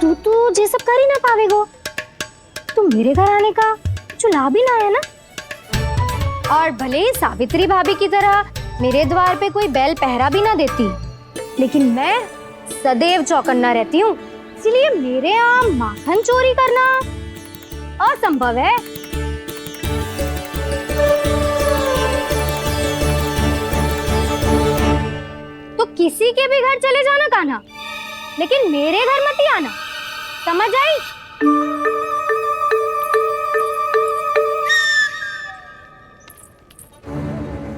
तू तो ये सब कर ही ना पावेगो। तो मेरे घर आने का जो लाभ ही ना है ना। और भले ही सावित्री भाभी की तरह मेरे द्वार पे कोई बैल पहरा भी ना देती, लेकिन मैं सदैव चौकन्ना रहती हूँ, इसलिए मेरे यहाँ माखन चोरी करना असंभव है। तो किसी के भी घर चले जाना कान्हा, लेकिन मेरे घर मत ही आना, समझ आई?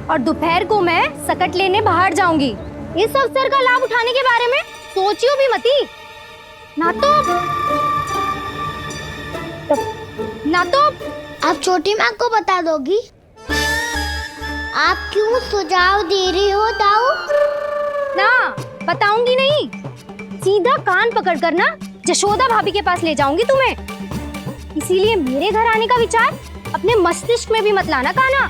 और दोपहर को मैं सकट लेने बाहर जाऊंगी। इस अवसर का लाभ उठाने के बारे में सोचियो भी मती। ना तो आप छोटी माँ को बता दोगी? आप क्यों सुझाव दे रही हो दाऊ? ना बताऊंगी नहीं, सीधा कान पकड़ कर ना जशोदा भाभी के पास ले जाऊंगी तुम्हें। इसीलिए मेरे घर आने का विचार अपने मस्तिष्क में भी मत लाना कान्हा।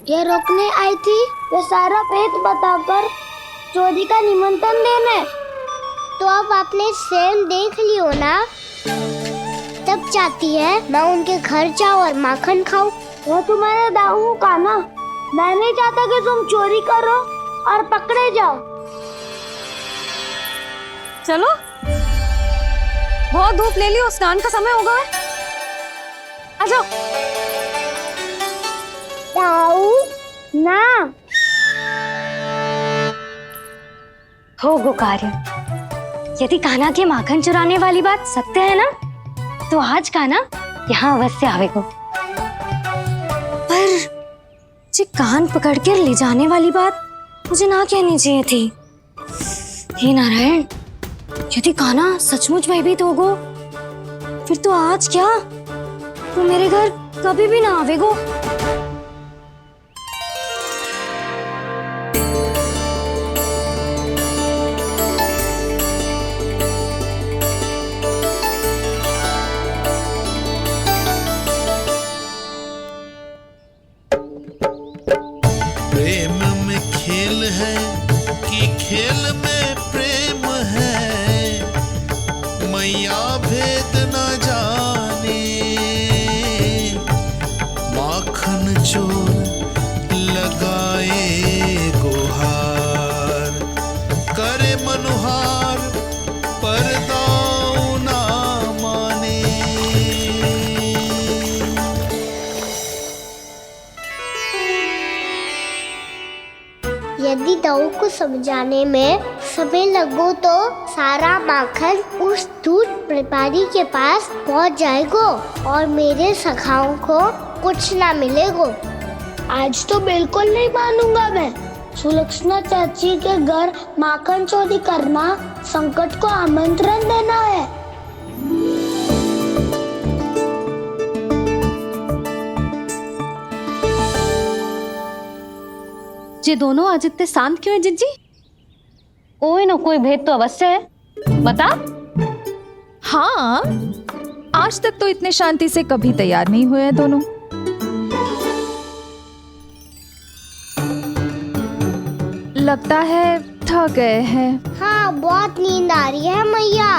ये रोकने आई थी ये सारा पेट बताकर चोरी का निमंत्रण देने। तो अब आपने स्वयं देख लियो ना, तब चाहती है मैं उनके घर जाऊँ और माखन खाऊं। वो तुम्हारे दाऊ का ना, मैं नहीं चाहता कि तुम चोरी करो और पकड़े जाओ। चलो, बहुत धूप ले ली, स्नान का समय होगा। आ जाओ। दाऊ ना हो गो कार्य। यदि कान्हा के माखन चुराने वाली बात सत्य है ना, तो आज कान्हा यहाँ अवश्य आवेगो। पर जी कान पकड़ कर ले जाने वाली बात मुझे ना कहनी चाहिए थी। हे नारायण, यदि कान्हा सचमुच भयभीत होगो, फिर तो आज क्या, तो मेरे घर कभी भी ना आवेगो। प्रेम में खेल है कि खेल में प्रेम है, मैया भेद न जाने। माखन चोर लगाए गुहार, करे मनुहार पर दाऊ ना माने। यदि दाऊ को समझाने में समय लगो तो सारा माखन उस दूध व्यापारी के पास पहुंच जाएगो और मेरे सखाओं को कुछ ना मिलेगो। आज तो बिल्कुल नहीं मानूंगा मैं। सुलक्षणा चाची के घर माखन चोरी करना संकट को आमंत्रण देना है। ये दोनों आज इतने शांत क्यों है जिज्जी? कोई ना कोई भेद तो अवश्य है, बता। हाँ, आज तक तो इतने शांति से कभी तैयार नहीं हुए हैं दोनों। लगता है थक गए हैं। हाँ, बहुत नींद आ रही है मैया।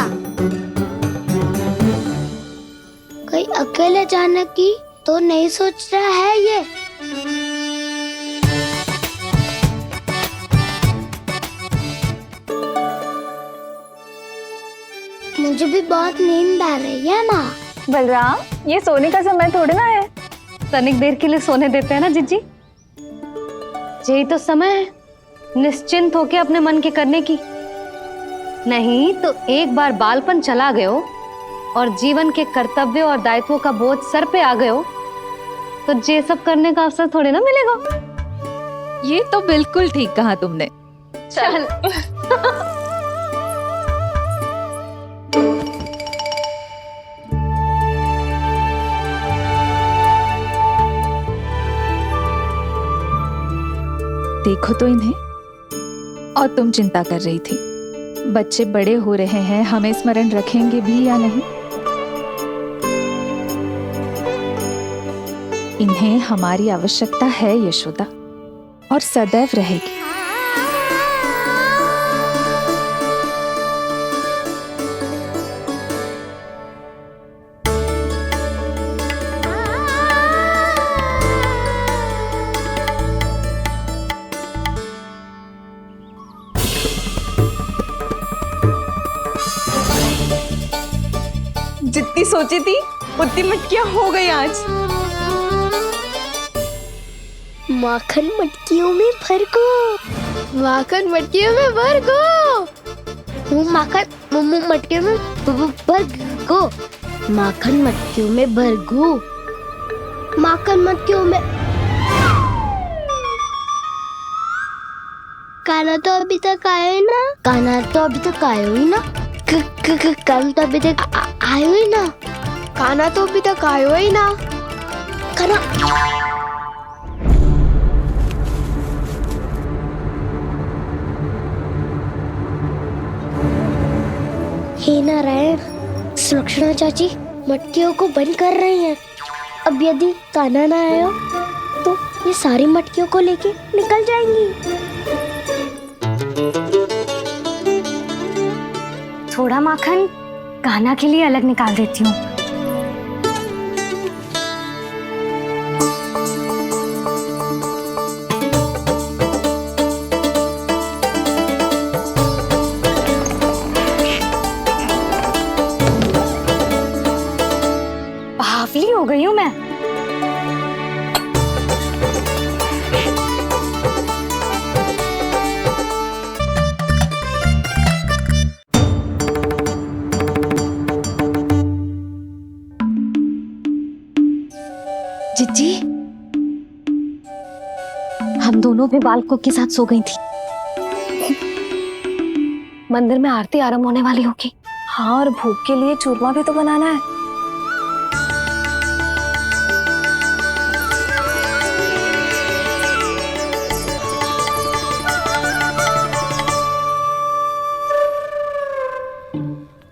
कहीं अकेले जाने की तो नहीं सोच रहा है ये? मुझे भी बहुत नींद आ रही है माँ। बलराम, ये सोने का समय थोड़ी ना है। तनिक देर के लिए सोने देते हैं ना जिज्जी। यही तो समय है निश्चिंत होके अपने मन के करने की। नहीं तो एक बार बालपन चला गयो और जीवन के कर्तव्यों और दायित्वों का बोझ सर पे आ गयो, तो ये सब करने का अवसर थोड़ी ना मिलेगा। ये तो बिल्कुल ठीक कहा तुमने। चल। देखो तो इन्हें, और तुम चिंता कर रही थी बच्चे बड़े हो रहे हैं, हमें स्मरण रखेंगे भी या नहीं। इन्हें हमारी आवश्यकता है यशोदा, और सदैव रहेगी। सोची थी उतनी मटकियां हो गई आज। माखन मटकियों में भर को, माखन मटकियों में भर को, माखन मटकियों में भर को, माखन मटकियों में भर को, माखन मटकियों में। काना तो अभी तक आया ही ना, काना तो अभी तक आया ही ना, काना तो अभी तक आयो ही ना, काना तो अभी तक आयो ही ना, काना। हे नारायण, सुलक्षणा चाची मटकियों को बंद कर रही हैं। अब यदि कान्हा ना आया तो ये सारी मटकियों को लेके निकल जाएंगी। थोड़ा माखन कान्हा के लिए अलग निकाल देती हूँ। बावली हो गई हूँ मैं। जिज्जी, हम दोनों भी बालकों के साथ सो गई थी। मंदिर में आरती आरंभ होने वाली होगी। हाँ, और भोग के लिए चूरमा भी तो बनाना है।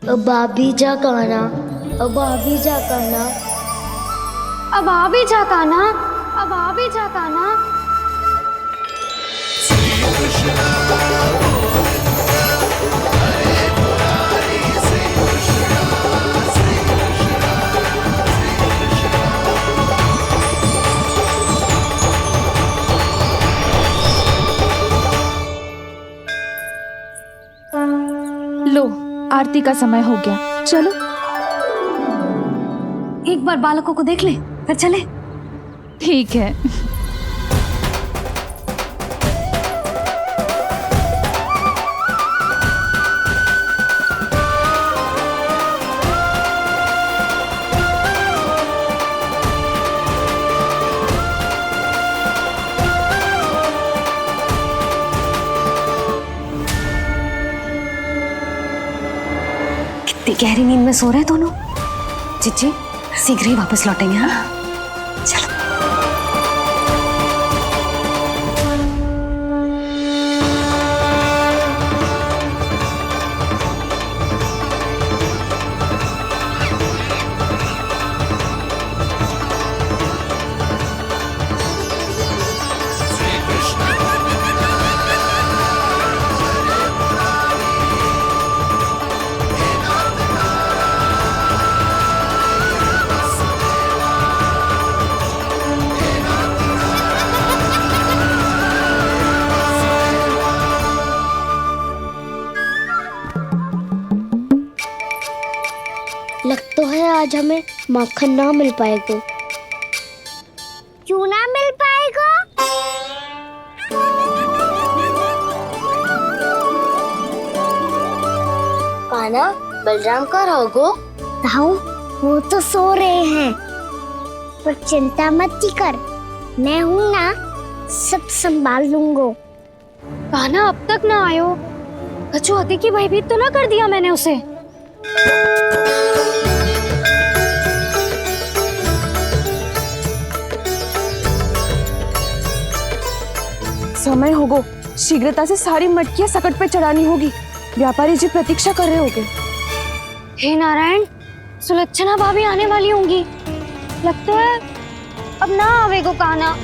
अब आ भी जा कान्हा, अब आ भी जा कान्हा, अब आ भी जा कान्हा, अब आ भी जा कान्हा। लो, आरती का समय हो गया, चलो। एक बार बालकों को देख ले, फिर चले। ठीक है। कितनी गहरी नींद में सो रहे हैं दोनों। जिज्जी शीघ्र ही वापस लौटेंगे। हाँ चलो। लग तो है आज हमें माखन ना मिल पाएगा। क्यों ना मिल पाएगा? कान्हा, बलराम का रहोगो? ताऊ, वो तो सो रहे हैं, पर चिंता मत कर, मैं हूँ ना, सब संभाल लूंगा। कान्हा अब तक ना आयो, कछुआती की भयभीत तो ना कर दिया मैंने उसे। समय होगो, शीघ्रता से सारी मटकियां सकट पे चढ़ानी होगी। व्यापारी जी प्रतीक्षा कर रहे होंगे। हे नारायण, सुलक्षणा भाभी आने वाली होंगी। लगता है अब ना आवेगो कान्हा।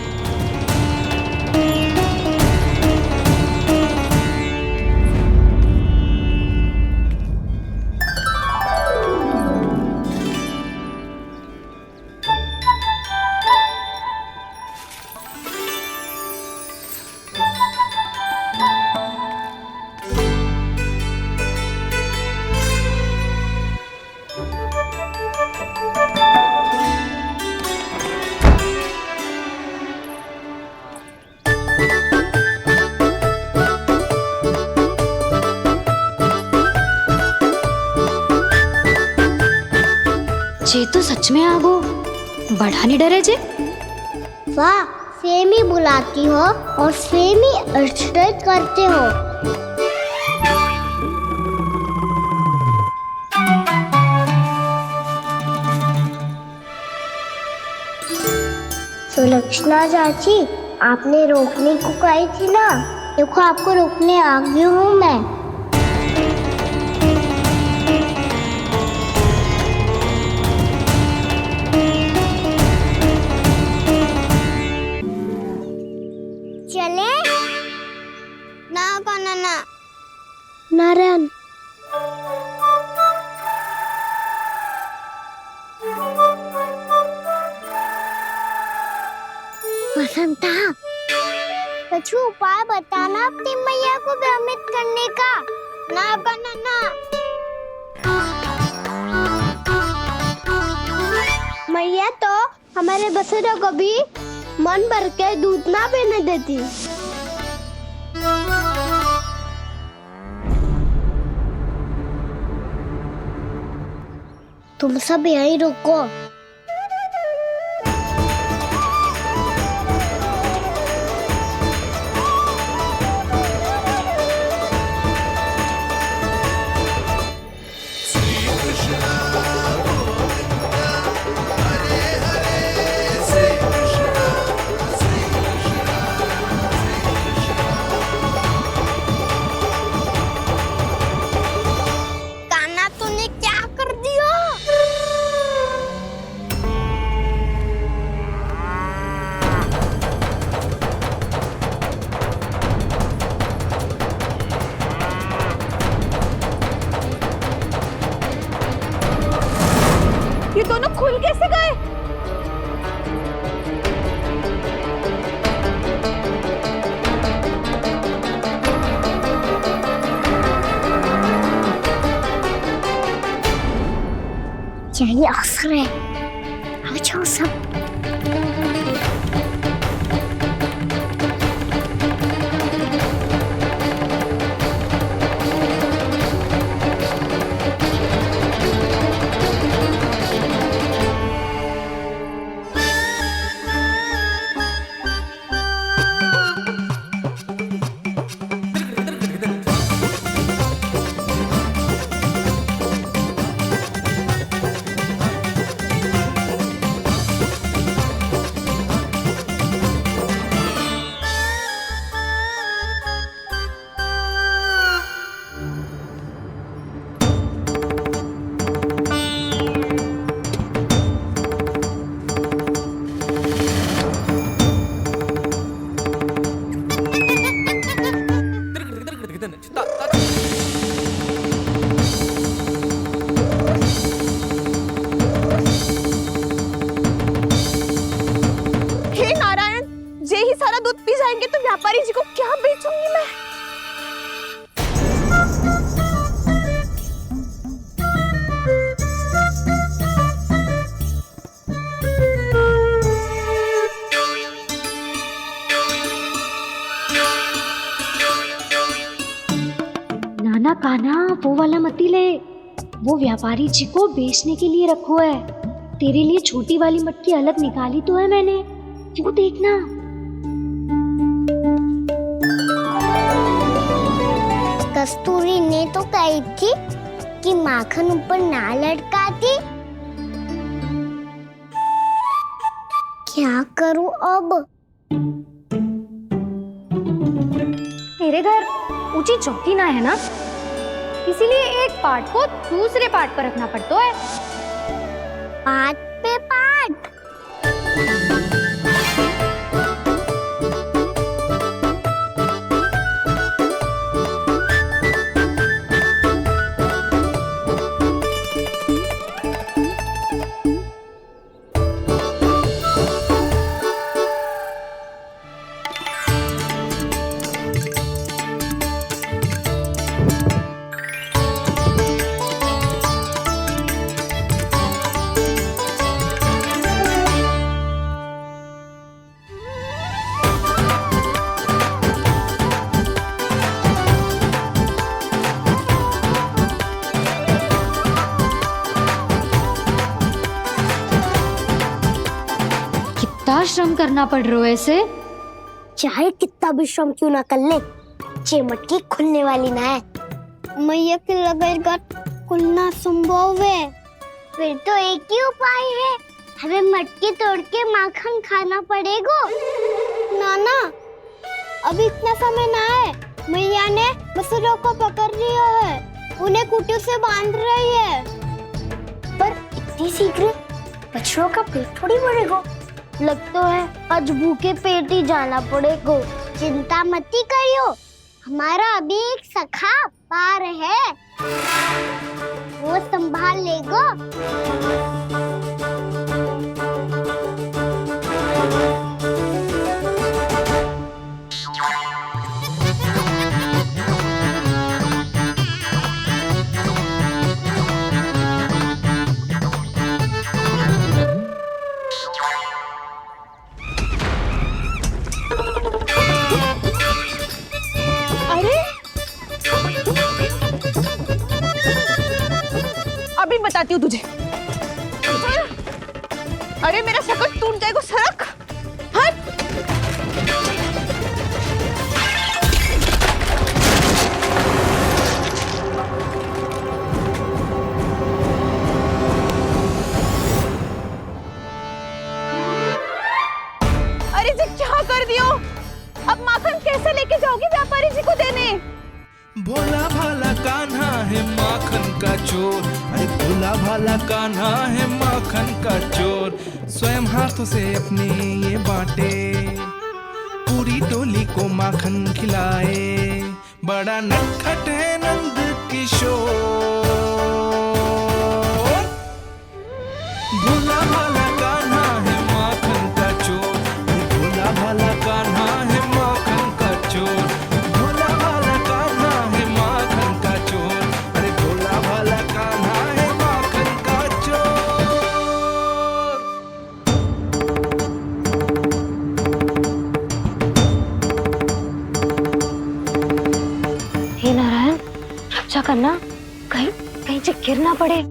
जे तो सच में आगो बढ़ा नहीं डरे जे। वाह, सेम ही बुलाती हो और सेम ही अर्चना करते हो। सुलक्षणा चाची, आपने रोकने को कही थी ना, देखो आपको रोकने आ गई हूँ मैं। चले ना काना ना नारायण। बसंता, कछु उपाय बताना अपनी मैया को भ्रमित करने का। ना काना ना। मैया तो हमारे बसेरा को भी मन भर के दूध ना पीने देती। तुम सब यहीं रुको। ये दोनों खुल कैसे गए? यही अवसर है, अब जाओ सब। जाएंगे तो व्यापारी जी को क्या बेचूंगी मैं? नाना कान्हा वो वाला मती ले, वो व्यापारी जी को बेचने के लिए रखो है। तेरे लिए छोटी वाली मटकी अलग निकाली तो है मैंने, वो देखना। कस्तूरी ने तो कही थी कि माखन ऊपर ना लटकाती। क्या करूं अब? तेरे घर ऊंची चौकी ना है ना, इसीलिए एक पार्ट को दूसरे पार्ट पर रखना पड़ता है। पार्ट पे पार्ट। बहुत श्रम करना पड़ रहा है इसे। चाहे कितना भी श्रम क्यों ना कर ले, ये मटकी खुलने वाली ना है। मैया के लगेगा खुलना संभव है। फिर तो एक ही उपाय है, हमें मटकी तोड़ के माखन खाना पड़ेगा। नाना, अभी इतना समय ना है। मैया ने बछड़ों को पकड़ लिया है, उन्हें कुटी से बांध रही है। पर इतनी शीघ्र बछड़ों का पेट थोड़ी भरेगा। लगता है आज भूखे पेट ही जाना पड़ेगा। चिंता मत करियो, हमारा अभी एक सखा पार है, वो संभाल लेगा। अभी बताती हूँ तुझे। अरे मेरा शकट टूट जाएगा, सरक हट। अरे जी क्या कर दियो? अब माखन कैसे लेके जाओगी व्यापारी जी को देने? भोला भाला कान्हा है माखन का चोर, अरे भोला भाला कान्हा है माखन का चोर। स्वयं हाथों से अपने ये बांटे, पूरी टोली को माखन खिलाए। बड़ा नटखट है नंद किशोर। भोला भाला कान्हा है माखन का चोर, अरे भोला भाला कान्हा है माखन का चोर। भोला भाला कान्हा है माखन का चोर, अरे भोला भाला कान्हा है माखन का चोर। हे नारायण, रक्षा करना, कहीं कहीं से गिर ना पड़े।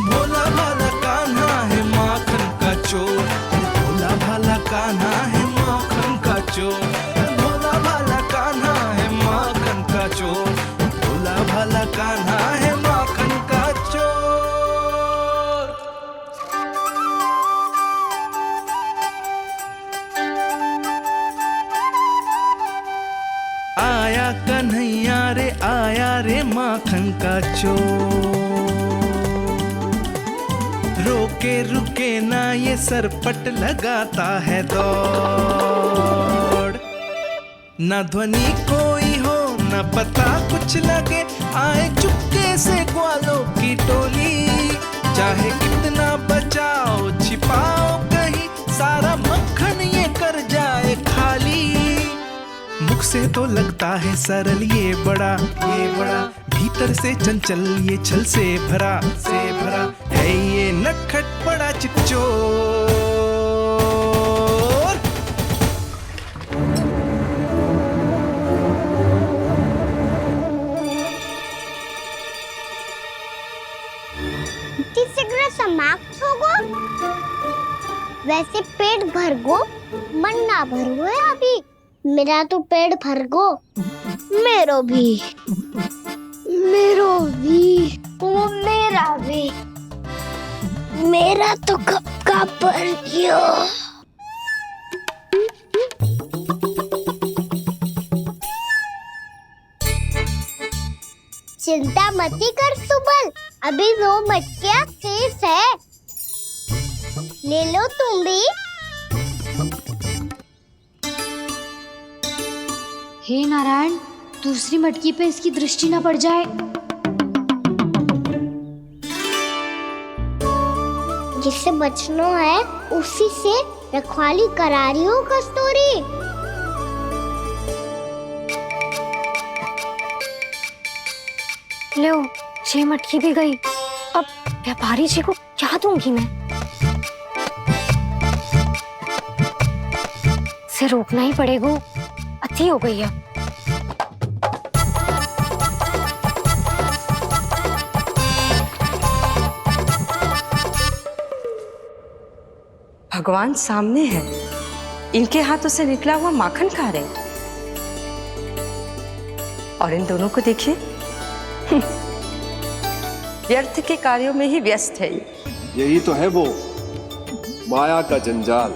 भोला भाला कान्हा है माखन का चोर, भोला भाला कान्हा है माखन का चोर। भोला भाला कान्हा है माखन का चोर, भोला भाला कान्हा है माखन का चोर। आया कन्हैया रे आया रे माखन का चोर। रोके रुके ना ये सरपट लगाता है दौड़। न ध्वनि कोई हो न पता कुछ लगे, आए चुपके से ग्वालों की टोली। चाहे कितना बचाओ छिपाओ कहीं, सारा मक्खन ये कर जाए खाली। मुख से तो लगता है सरल ये बड़ा भीतर से चंचल ये छल से भरा है ये नटखट बड़ा चिकचोर। शीघ्र समाप्त होगो। वैसे पेट भर गो, मन ना भर गो है अभी। मेरा तो पेट भर गो, मेरो भी, ओ मेरा भी, मेरा तो कब का भर गयो। चिंता मत कर सुबल, अभी 2 मटकियां शेष है, ले लो तुम भी। हे नारायण, दूसरी मटकी पे इसकी दृष्टि न पड़ जाए। जिससे बचना है उसी से रखवाली करा रही हो कस्तूरी? लो, 6 मटकी भी गई। अब व्यापारी जी को क्या दूंगी मैं? इसे रोकना ही पड़ेगा, अति हो गई है। भगवान सामने है, इनके हाथों से निकला हुआ माखन खा रहे हैं। और इन दोनों को देखिए, व्यर्थ के कार्यों में ही व्यस्त है। यही तो है वो माया का जंजाल,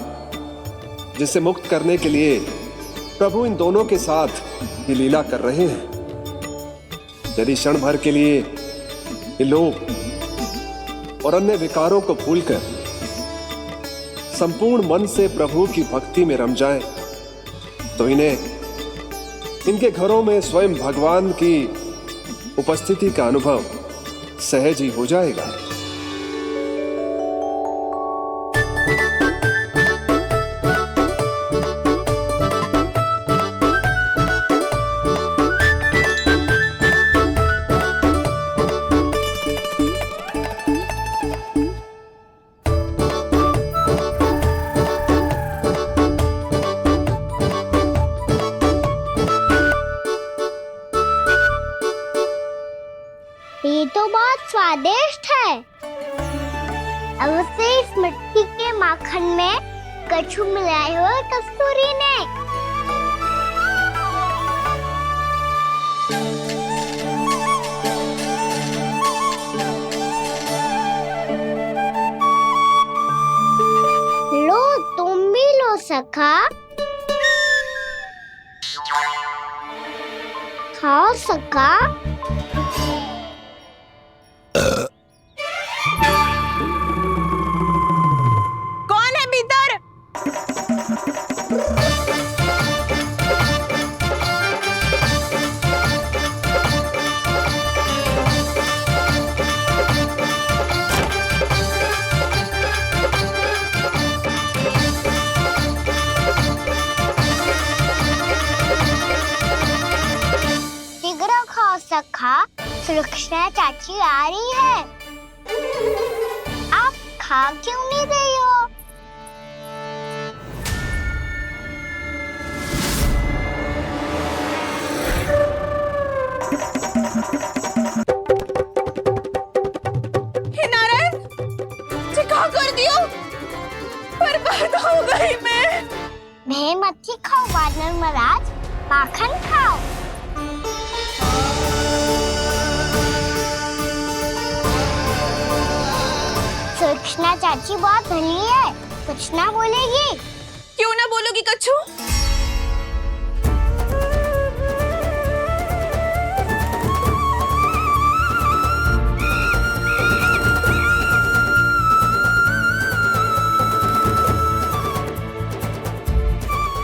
जिसे मुक्त करने के लिए प्रभु इन दोनों के साथ ये लीला कर रहे हैं। यदि क्षण भर के लिए ये लोग और अन्य विकारों को भूलकर संपूर्ण मन से प्रभु की भक्ति में रम जाएं, तो इन्हें इनके घरों में स्वयं भगवान की उपस्थिति का अनुभव सहज ही हो जाएगा। ये तो बहुत स्वादिष्ट है। अब से इस मिट्टी के माखन में कछु मिलाए हो कस्तूरी ने। लो, तुम भी लो सखा। खाओ सखा। कौन है भीतर? शीघ्र खाओ सखा, सुलक्षणा चाची आ रही है। आप खा क्यों नहीं रही हो? हे नारायण, क्या कर दियो? बर्बाद हो गई मैं। मत ही खाओ वानर महाराज, माखन खाओ। सुलक्षणा चाची बहुत भली है, कुछ ना बोलेगी। क्यों ना बोलोगी कच्छू?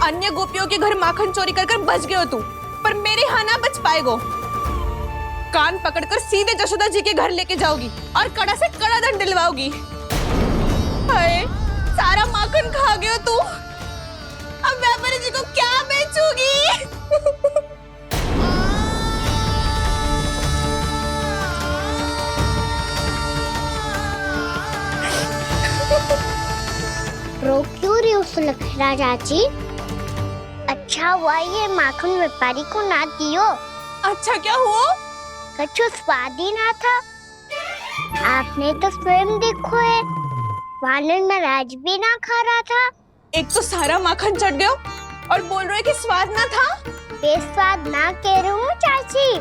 अन्य गोपियों के घर माखन चोरी कर बच गए हो तू, पर मेरे यहाँ ना बच पाएगो। कान पकड़कर सीधे जशोदा जी के घर लेके जाओगी और कड़ा से कड़ा दंड दिलवाओगी। हाय, सारा माखन खा गए हो तू। अब व्यापारी जी को क्या बेचूगी? रो क्यों रही हो सुलक्षणा चाची? अच्छा हुआ ये माखन व्यापारी को ना दियो। अच्छा क्या हुआ? कछु स्वाद ही ना था। आपने तो स्वयं देखो है, वानर महाराज भी ना खा रहा था। एक तो सारा माखन चढ़ गया और बोल रहे कि स्वाद ना था। बेस्वाद ना कह रही हूँ चाची,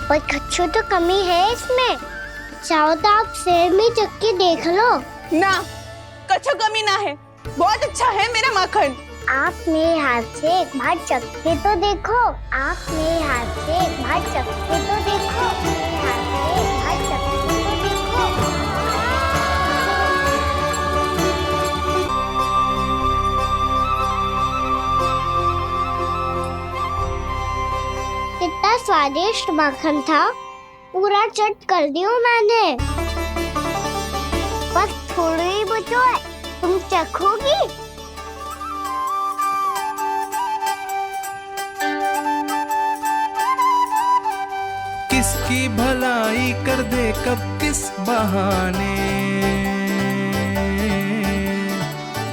पर कछु तो कमी है इसमें। चाहो तो आप शहर में चख के देख लो। ना, कछु कमी ना है, बहुत अच्छा है मेरा माखन। आप मेरे हाथ से एक बार चख के तो देखो। आप मेरे हाथ से एक बार चख के तो देखो। मेरे हाथ से एक बार चख के तो देखो। कितना स्वादिष्ट माखन था, पूरा चट कर दिया मैंने। बस थोड़ी ही बचो है, तुम चखोगी? किसकी भलाई कर दे कब किस बहाने,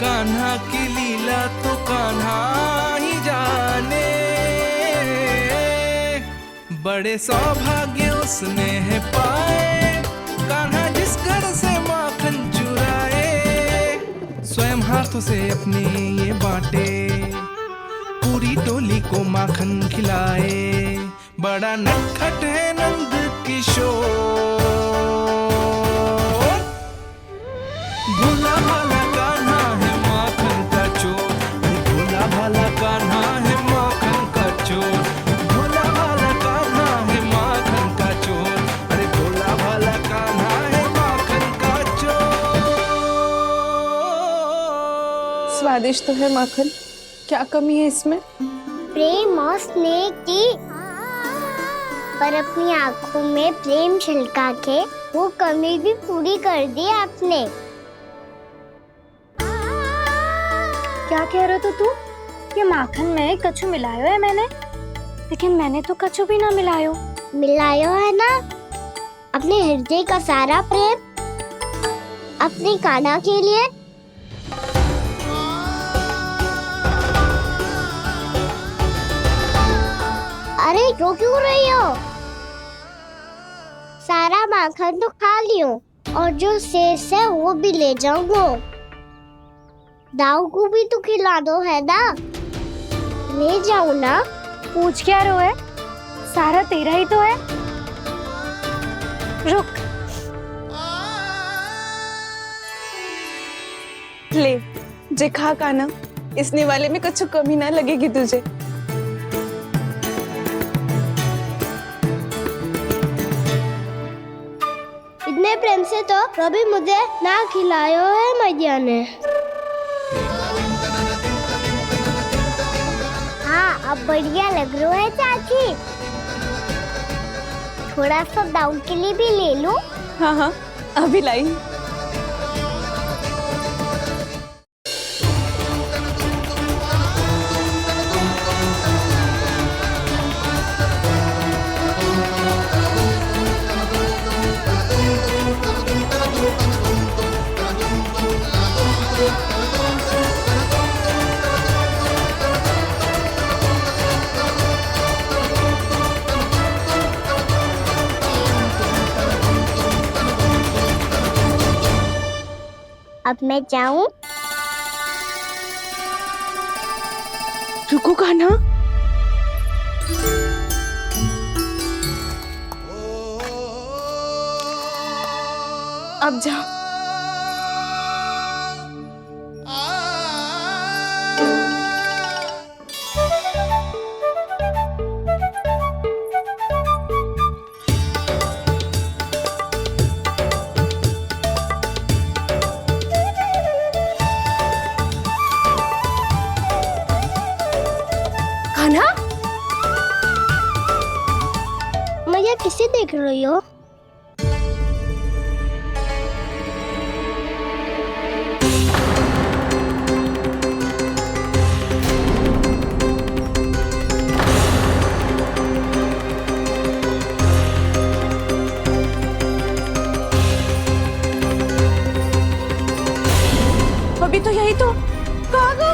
कान्हा की लीला तो कान्हा ही जाने। बड़े सौभाग्य उसने है पाए, कान्हा जिस घर से माखन चुराए, स्वयं हाथों से अपने ये बांटे, पूरी टोली को माखन खिलाए। बड़ा नटखट है नंद किशोर, भोला भाला कान्हा है माखन का चोर, भोला भाला कान्हा है माखन का चोर, भोला भाला कान्हा है माखन का चोर, अरे भोला भाला कान्हा है माखन का चोर। स्वादिष्ट तो है माखन, क्या कमी है इसमें? प्रेम और स्नेह की, पर अपनी आंखों में प्रेम छिलका के वो कमी भी पूरी कर दी आपने। क्या कह रहे हो तू? ये माखन में कछु मिलायो है मैंने, लेकिन मैंने तो कछु भी ना मिलायो। मिलायो है ना अपने हृदय का सारा प्रेम अपनी कान्हा के लिए। अरे रो क्यों रही हो? सारा माखन तो खा लियो और जो शेष है वो भी ले जाऊंगा। दाऊ को भी तो खिला दो, है ना? ले जाऊं ना? पूछ क्या रहो है, सारा तेरा ही तो है। रुक, ले जे खा कान्हा, इसने वाले में कुछ कमी ना लगेगी तुझे। इतने प्रेम से तो कभी मुझे ना खिलायो है मैया ने। हाँ, अब बढ़िया लग रहा है चाची। थोड़ा सा दाऊ के लिए भी ले लो। हाँ हाँ, अभी लाई। अब मैं जाऊं? रुको कान्हा, अब जा। कान्हा, मैया किसे देख रही हो? अभी तो यही तो। कहाँ गो?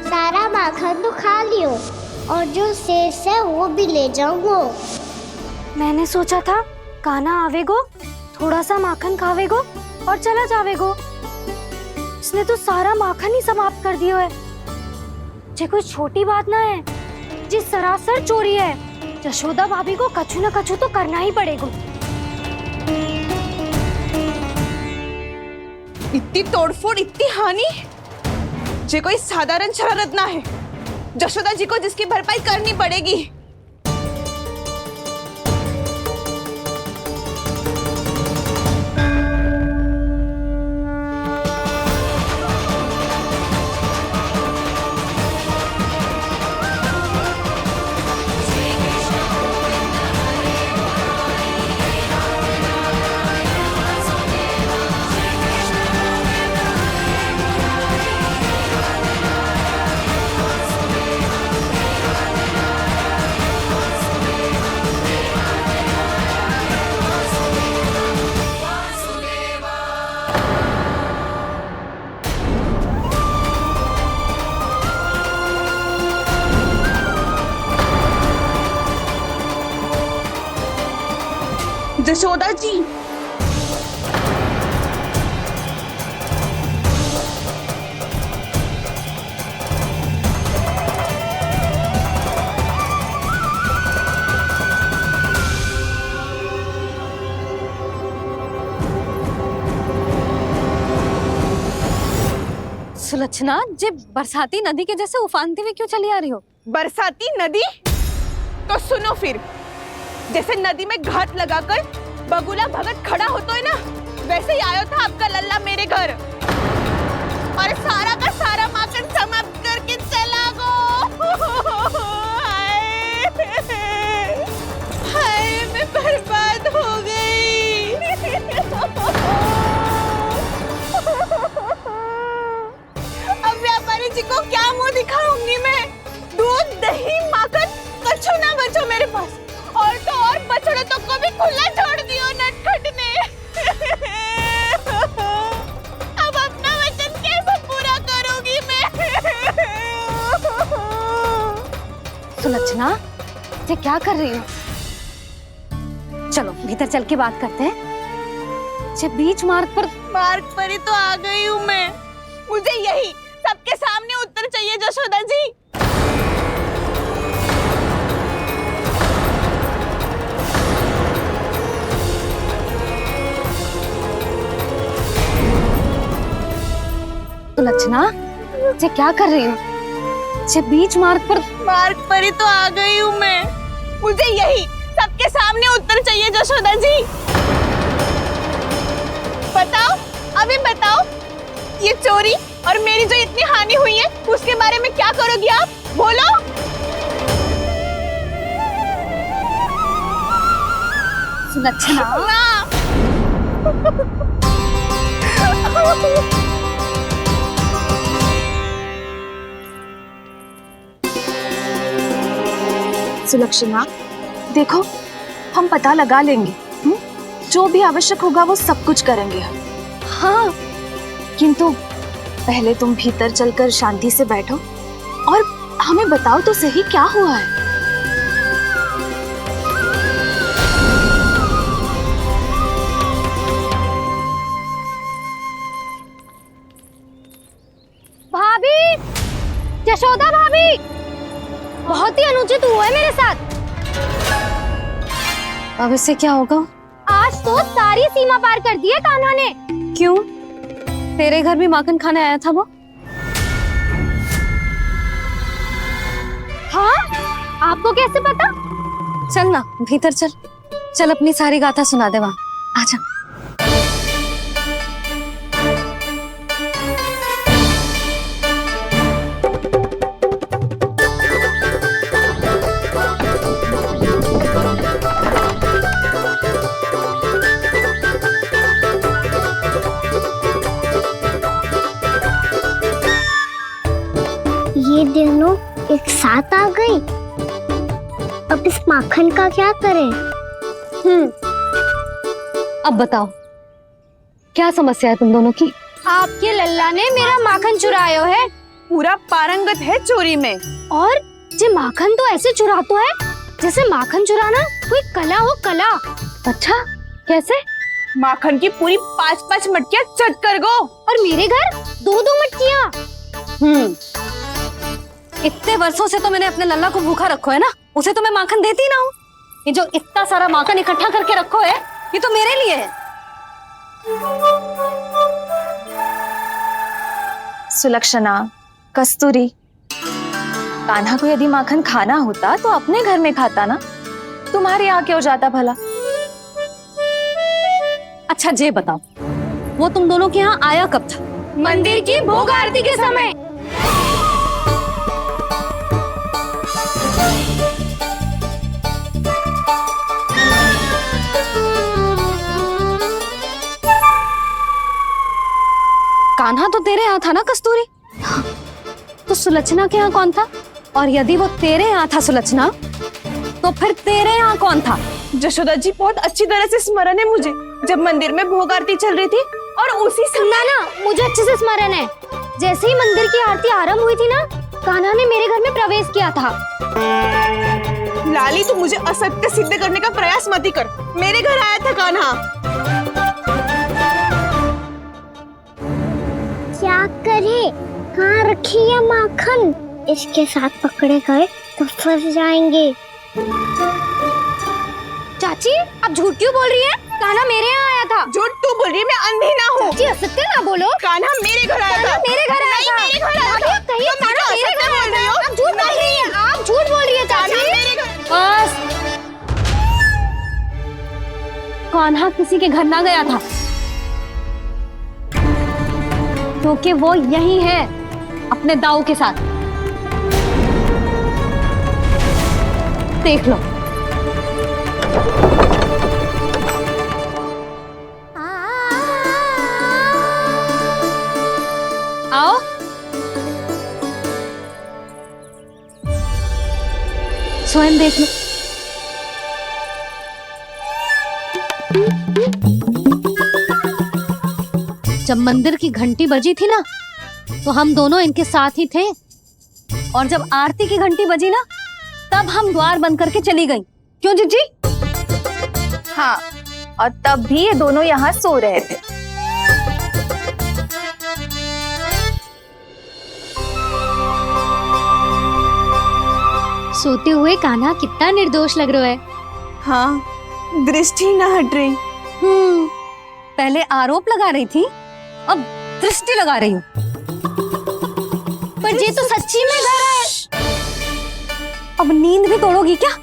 सारा माखन तो खा लियो और जो शेष है वो भी ले जाऊंगा। मैंने सोचा था कान्हा आवेगो, थोड़ा सा माखन खावेगो और चला जावेगो। इसने तो सारा माखन ही समाप्त कर दिया है। ये कोई छोटी बात ना है, जी सरासर चोरी है। यशोदा भाभी को कछु न कछु तो करना ही पड़ेगा। इतनी तोड़फोड़, इतनी हानि, ये कोई साधारण शरारत ना है। यशोदा जी को जिसकी भरपाई करनी पड़ेगी। जशोदा जी। सुलक्षणा, जे बरसाती नदी के जैसे उफानते हुए क्यों चली आ रही हो? बरसाती नदी? तो सुनो फिर, जैसे नदी में घाट लगाकर बगुला भगत खड़ा होता है ना, वैसे ही आया था आपका लल्ला मेरे घर और सारा का सारा माखन समाप्त करके चला गो। हाय मैं बर्बाद हो गई। अब व्यापारी जी को क्या मुंह दिखाऊंगी मैं? दूध दही माखन कछु ना बचो मेरे पास, और तो और बछड़े तो को भी खुला छोड़ दियो नटखट ने। अब अपना वचन कैसे पूरा करूंगी मैं? सुलक्षणा, ये क्या कर रही हो? चलो भीतर चल के बात करते हैं। ये बीच मार्ग पर ही तो आ गई हूँ मैं। मुझे यही सबके सामने उत्तर चाहिए जशोदा जी। सुलक्षणा, ये क्या कर रही हो? ये बीच मार्ग पर ही तो आ गई हूँ मैं। मुझे यही सबके सामने उत्तर चाहिए जशोदा जी। बताओ, अभी बताओ, ये चोरी और मेरी जो इतनी हानि हुई है उसके बारे में क्या करोगी आप? बोलो। सुलक्षणा, सुलक्षणा, देखो हम पता लगा लेंगे, जो भी आवश्यक होगा वो सब कुछ करेंगे हम। हाँ, किंतु पहले तुम भीतर चलकर शांति से बैठो और हमें बताओ तो सही क्या हुआ है। भाभी, यशोदा भाभी, बहुत ही अनुचित हुआ है मेरे साथ। अब इससे क्या होगा? आज तो सारी सीमा पार कर दी है कान्हा ने। क्यों? तेरे घर भी माखन खाने आया था वो? हाँ, आपको कैसे पता? चल ना भीतर चल, चल अपनी सारी गाथा सुना दे वहां। आजा। ये दोनों एक साथ आ गई। अब इस माखन का क्या करें? अब बताओ, क्या समस्या है तुम दोनों की? आपके लल्ला ने मेरा माखन चुरायो है। पूरा पारंगत है चोरी में। और ये माखन तो ऐसे चुराता है जैसे माखन चुराना कोई कला हो, कला। अच्छा, कैसे? माखन की पूरी 5-5 मटकियां चट कर गो। और मेरे घर 2-2 मटकियां। इतने वर्षों से तो मैंने अपने लल्ला को भूखा रखो है ना, उसे तो मैं माखन देती ना हूँ। ये जो इतना सारा माखन इकट्ठा करके रखो है, ये तो मेरे लिए है। सुलक्षणा, कस्तूरी, कान्हा को यदि माखन खाना होता तो अपने घर में खाता ना, तुम्हारे यहाँ क्यों जाता भला? अच्छा ये बताओ, वो तुम दोनों के यहाँ आया कब था? मंदिर की भोग आरती के समय। कान्हा तो तेरे यहाँ था ना कस्तूरी? तो सुलक्षणा के यहाँ कौन था? और यदि वो तेरे यहाँ था सुलक्षणा, तो फिर तेरे यहाँ कौन था? जशोदा जी, बहुत अच्छी तरह से स्मरण है मुझे, जब मंदिर में भोग आरती चल रही थी और उसी समय ना, मुझे अच्छे से स्मरण है। जैसे ही मंदिर की आरती आरंभ हुई थी ना, कान्हा ने मेरे घर में प्रवेश किया था। लाली, तू मुझे असत्य सिद्ध करने का प्रयास मत ही कर। मेरे घर आया था कान्हा। क्या करे, कहाँ रखी है माखन? इसके साथ पकड़े गए तो फंस जाएंगे। चाची आप झूठ क्यों बोल रही है? कान्हा मेरे यहाँ आया था। झूठ तू बोल रही है, मैं अंधी ना हूँ। चाची असत्य ना बोलो। कान्हा मेरे घर आया था। कान्हा मेरे घर आया था। मेरे घर आया था। भाभी, कहिए तुम कान्हा मेरे घर आया था। आप झूठ बोल रही है। आप झूठ बोल रही है चाची। मेरे घर। बस, कान्हा किसी के घर ना गया था, क्योंकि वो यही है अपने दाऊ के साथ। देख लो। आओ। स्वयं देख लो। जब मंदिर की घंटी बजी थी ना, तो हम दोनों इनके साथ ही थे, और जब आरती की घंटी बजी ना, तब हम द्वार बंद करके चली गई। क्यों जीजी? हाँ, और तब भी ये दोनों यहाँ सो रहे थे। सोते हुए कान्हा कितना निर्दोष लग रहा है। हाँ, दृष्टि ना हट रही। पहले आरोप लगा रही थी, अब दृष्टि लगा रही हूँ। पर ये तो सच्ची में घर है। अब नींद भी तोड़ोगी क्या?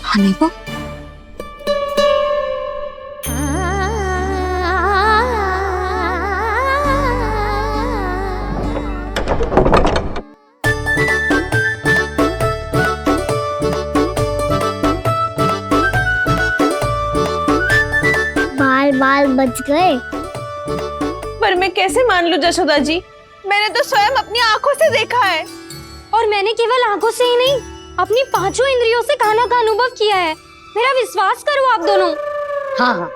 हनी को बाल बच गए। पर मैं कैसे मान लूं जशोदा जी? मैंने तो स्वयं अपनी आंखों से देखा है। और मैंने केवल आंखों से ही नहीं, अपनी पांचों इंद्रियों से कान्हा का अनुभव किया है। मेरा विश्वास करो आप दोनों। हाँ हाँ,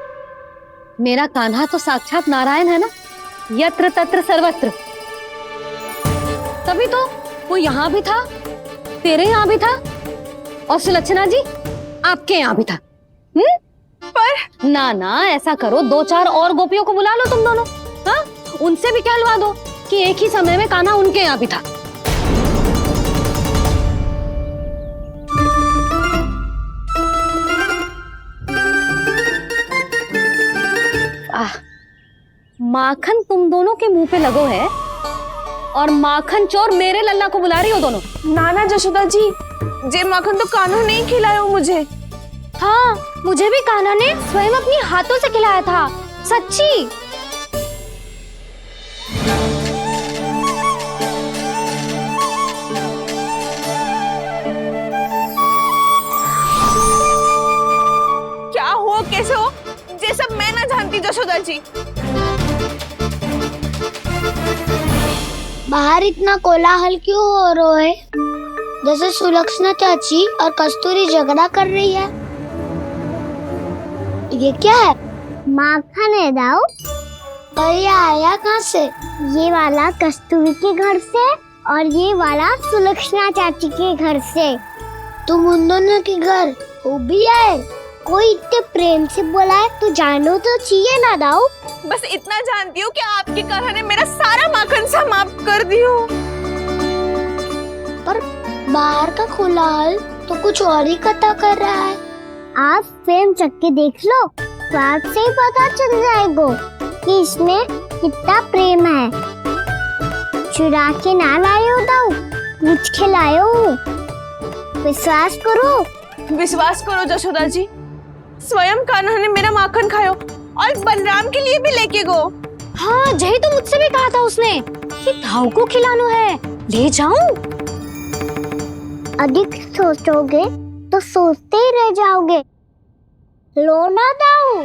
मेरा कान्हा तो साक्षात नारायण है ना, यत्र तत्र सर्वत्र। तभी तो वो यहाँ भी था, तेरे यहाँ भी था, और सुलक्षणा जी आपके यहाँ भी था। पर ना ना, ऐसा करो, 2-4 और गोपियों को बुला लो तुम दोनों। हाँ, उनसे भी कहलवा दो कि एक ही समय में कान्हा उनके यहाँ भी था। माखन तुम दोनों के मुंह पे लगो है, और माखन चोर मेरे लल्ला को बुला रही हो दोनों। नाना जशोदा जी, जे माखन तो कान्हा ने ही खिलाया मुझे। हाँ, मुझे भी कान्हा ने स्वयं अपनी हाथों से खिलाया था, सच्ची। क्या हो, कैसे हो, ये सब मैं ना जानती जशोदा जी। बाहर इतना कोलाहल क्यों हो रहा है? जैसे सुलक्षणा चाची और कस्तूरी झगड़ा कर रही है। ये क्या है? माखन है दाऊ। और ये आया कहाँ से? ये वाला कस्तूरी के घर से, और ये वाला सुलक्षणा चाची के घर से। तुम उन दोनों के घर वो भी आए? कोई इतने प्रेम से बोला है तो जानो तो चाहिए ना दाऊ। बस इतना जानती हूँ कि आपके कान्हा ने मेरा सारा माखन समाप्त कर दियो। पर बाहर का कोलाहल तो कुछ और ही कथा कर रहा है। आप स्वयं चख के देख लो, तो आपसे ही पता चल जाएगा कि इसमें कितना प्रेम है। चुरा के ना लाए हो दाऊ, पूछ के लाए हो। विश्वास करो। विश्वास करो जशोदा जी, स्वयं कान्हा ने मेरा माखन खायो और बलराम के लिए भी लेके गो। हाँ, जही तो मुझसे भी कहा था उसने कि दाऊ को खिलाना है, ले जाऊं। अधिक सोचोगे तो सोचते ही रह जाओगे। लो ना दाऊ।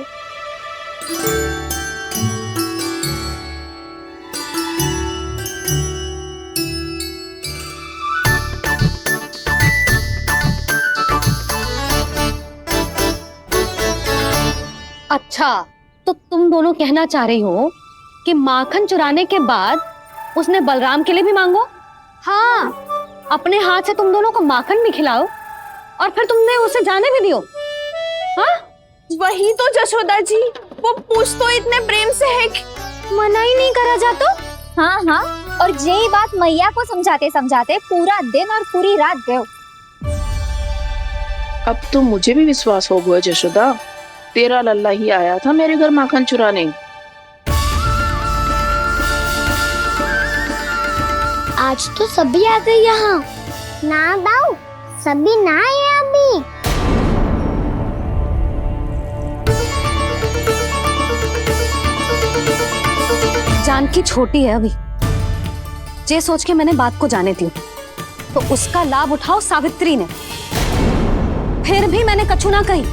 अच्छा, तो तुम दोनों कहना चाह रही हो कि माखन चुराने के बाद उसने बलराम के लिए भी मांगो? हाँ, अपने हाथ से तुम दोनों को माखन भी खिलाओ और फिर तुमने उसे जाने भी दियो। हाँ, वही तो जशोदा जी, वो पूछ तो इतने प्रेम से है कि मना ही नहीं करा जाता। हाँ हाँ, और यही बात मैया को समझाते समझाते पूरा दिन और पूरी रात गयो। अब तो मुझे भी विश्वास हो गया जशोदा, तेरा लल्ला ही आया था मेरे घर माखन चुराने। आज तो सभी आ गए यहाँ। ना दाऊ, सभी ना आए अभी। जानकी छोटी है अभी, जे सोच के मैंने बात को जाने दी, तो उसका लाभ उठाओ सावित्री ने। फिर भी मैंने कछु ना कही,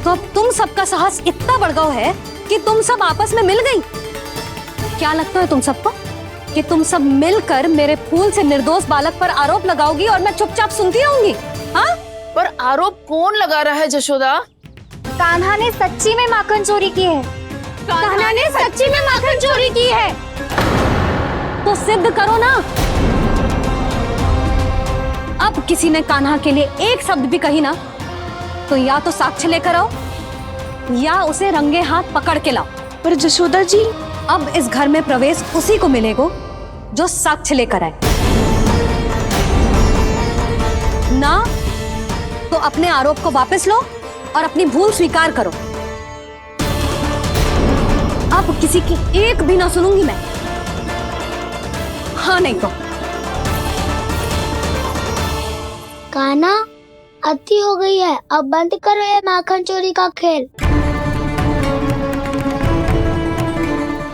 तो अब तुम सबका साहस इतना बढ़ गया है कि तुम सब आपस में मिल गई। क्या लगता है तुम सबको कि तुम सब मिलकर मेरे फूल से निर्दोष बालक पर आरोप लगाओगी और मैं चुपचाप सुनती रहूंगी? हाँ? पर आरोप कौन लगा रहा है जशोदा? कान्हा ने सच्ची में माखन चोरी की है। कान्हा ने सच्ची में माखन चोरी की है, तो सिद्ध करो ना। अब किसी ने कान्हा के लिए एक शब्द भी कही ना, तो या तो साक्ष्य लेकर आओ या उसे रंगे हाथ पकड़ के लाओ। पर जशोदा जी, अब इस घर में प्रवेश उसी को मिलेगा जो साक्ष्य लेकर आए। ना तो अपने आरोप को वापस लो और अपनी भूल स्वीकार करो। अब किसी की एक भी ना सुनूंगी मैं। हाँ नहीं तो कान्हा, अति हो गई है, अब बंद करो ये माखन चोरी का खेल।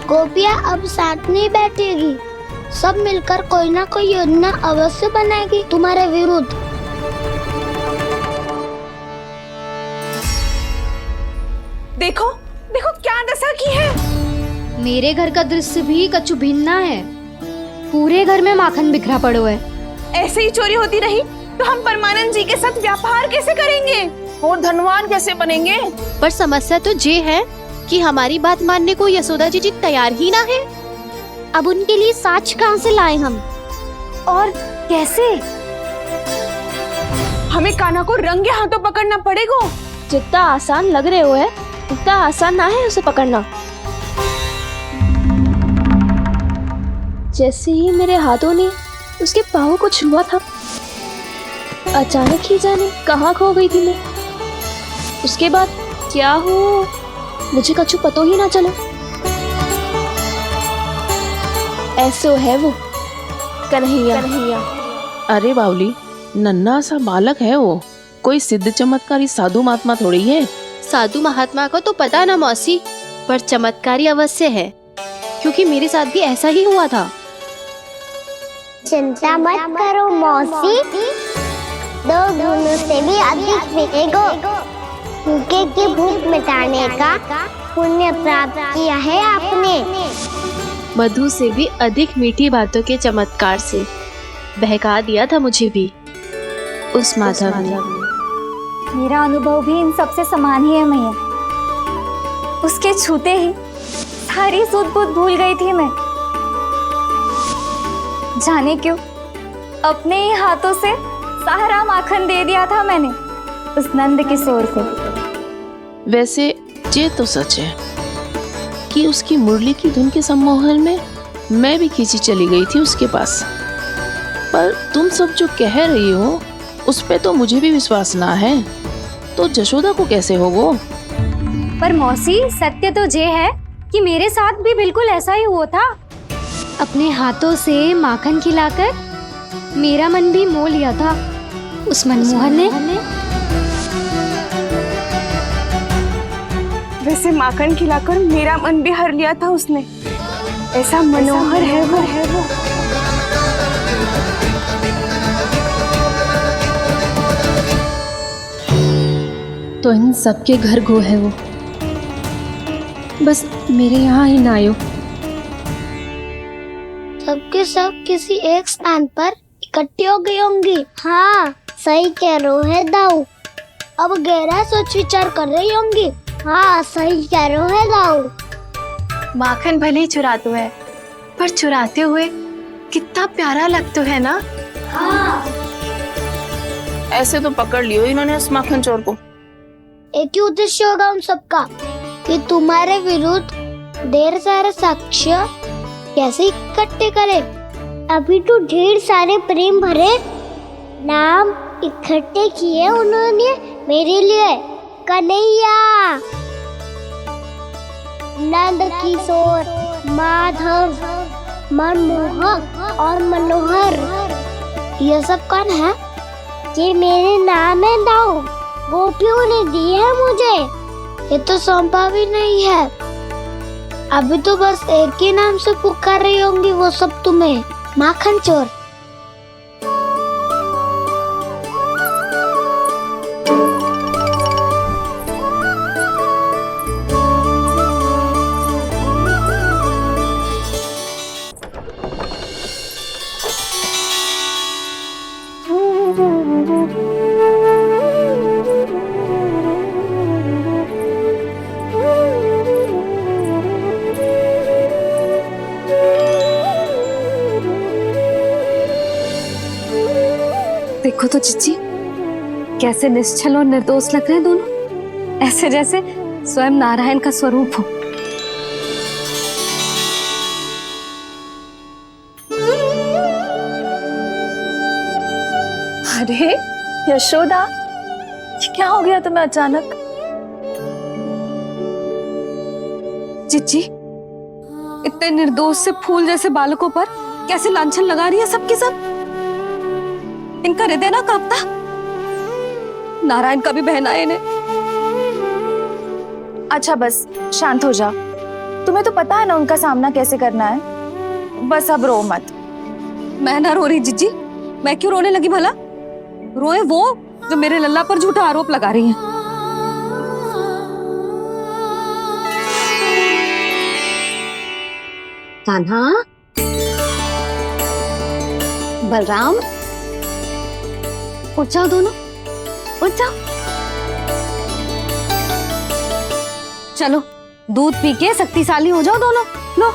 गोपिया अब साथ नहीं बैठेगी, सब मिलकर कोई ना कोई योजना अवश्य बनाएगी तुम्हारे विरुद्ध। देखो देखो क्या दशा की है। मेरे घर का दृश्य भी कछु भिन्न है। पूरे घर में माखन बिखरा पड़ो है। ऐसे ही चोरी होती रही तो हम परमानंद जी के साथ व्यापार कैसे करेंगे और धनवान कैसे बनेंगे? पर समस्या तो ये है कि हमारी बात मानने को यशोदा जी तैयार ही ना है। अब उनके लिए साक्ष्य कहाँ से लाए हम? और कैसे? हमें कान्हा को रंगे हाथों पकड़ना पड़ेगा। जितना आसान लग रहे हो है, उतना आसान ना है उसे पकड़ना। जैसे ही मेरे हाथों ने उसके पाँव को छुआ था, अचानक ही जाने कहाँ खो गई थी मैं। उसके बाद क्या हो मुझे कछु पतो ही ना चला। ऐसो है वो कन्हैया। अरे बावली, नन्हा सा बालक है वो, कोई सिद्ध चमत्कारी साधु महात्मा थोड़ी है। साधु महात्मा को तो पता ना मौसी, पर चमत्कारी अवश्य है, क्योंकि मेरे साथ भी ऐसा ही हुआ था। चिंता मत करो मौसी, 2 गुणों से भी अधिक मिलेगा। भूखे की भूख मिटाने का पुण्य प्राप्त किया है आपने। मधु से भी अधिक मीठी बातों के चमत्कार से बहका दिया था मुझे भी उस माधव ने। मेरा अनुभव भी इन सबसे समान ही है मैया। उसके छूते ही सारी सूध बूध भूल गई थी मैं। जाने क्यों अपने ही हाथों से सारा माखन दे दिया था मैंने उस नंद किशोर को। वैसे ये तो सच है कि उसकी मुरली की धुन के सम्मोहन में मैं भी खींची चली गई थी उसके पास। पर तुम सब जो कह रही हो उस पे तो मुझे भी विश्वास ना है, तो जशोदा को कैसे होगो? पर मौसी, सत्य तो ये है कि मेरे साथ भी बिल्कुल ऐसा ही हुआ था। अपने हाथों से माखन खिलाकर मेरा मन भी मोह लिया था उस मनमोहन ने। वैसे माखन खिलाकर मेरा मन भी हर लिया था उसने। ऐसा मनोहर है वो। तो इन सबके घर गो है वो, बस मेरे यहाँ ही ना आयो। सबके सब किसी एक स्थान पर इकट्ठी हो गई होंगी। हाँ, सही कह रहे है दाऊ। अब गहरा सोच विचार कर रही होंगी। हाँ, सही कह रहे है दाऊ। माखन भले ही चुराते है, पर चुराते हुए कितना प्यारा लगता है ना। ऐसे तो पकड़ लियो इन्होंने उस माखन चोर को। एक ही उद्देश्य होगा उन सबका कि तुम्हारे विरुद्ध ढेर सारे साक्ष्य कैसे इकट्ठे करे। अभी तो ढेर सारे प्रेम भरे नाम इकट्ठे किए उन्होंने मेरे लिए। कन्हैया, नंद किशोर, माधव, मनमोहक और मनोहर, ये सब कौन है? ये मेरे नाम है नाव, गोपियों ने दी है मुझे। ये तो सौंपा भी नहीं है। अभी तो बस एक ही नाम से पुकार रही होंगी वो सब तुम्हें, माखन चोर। देखो तो चिच्ची, कैसे निश्चल और निर्दोष लग रहे हैं दोनों, ऐसे जैसे स्वयं नारायण का स्वरूप हो। अरे यशोदा, ये क्या हो गया तुम्हें अचानक? चिच्ची, इतने निर्दोष से फूल जैसे बालकों पर कैसे लांछन लगा रही है सबके सब। इनका हृदय ना कांपता? नारायण का भी बहना है इन्हें। अच्छा बस शांत हो जाओ, तुम्हें तो पता है ना उनका सामना कैसे करना है। बस अब रो मत। मैं ना रो रही जिज्जी, मैं क्यों रोने लगी भला? रोए वो जो मेरे लल्ला पर झूठा आरोप लगा रही हैं। कान्हा, बलराम, उठ जाओ दोनों, उठ जाओ। चलो दूध पी के शक्तिशाली हो जाओ दोनों। लो।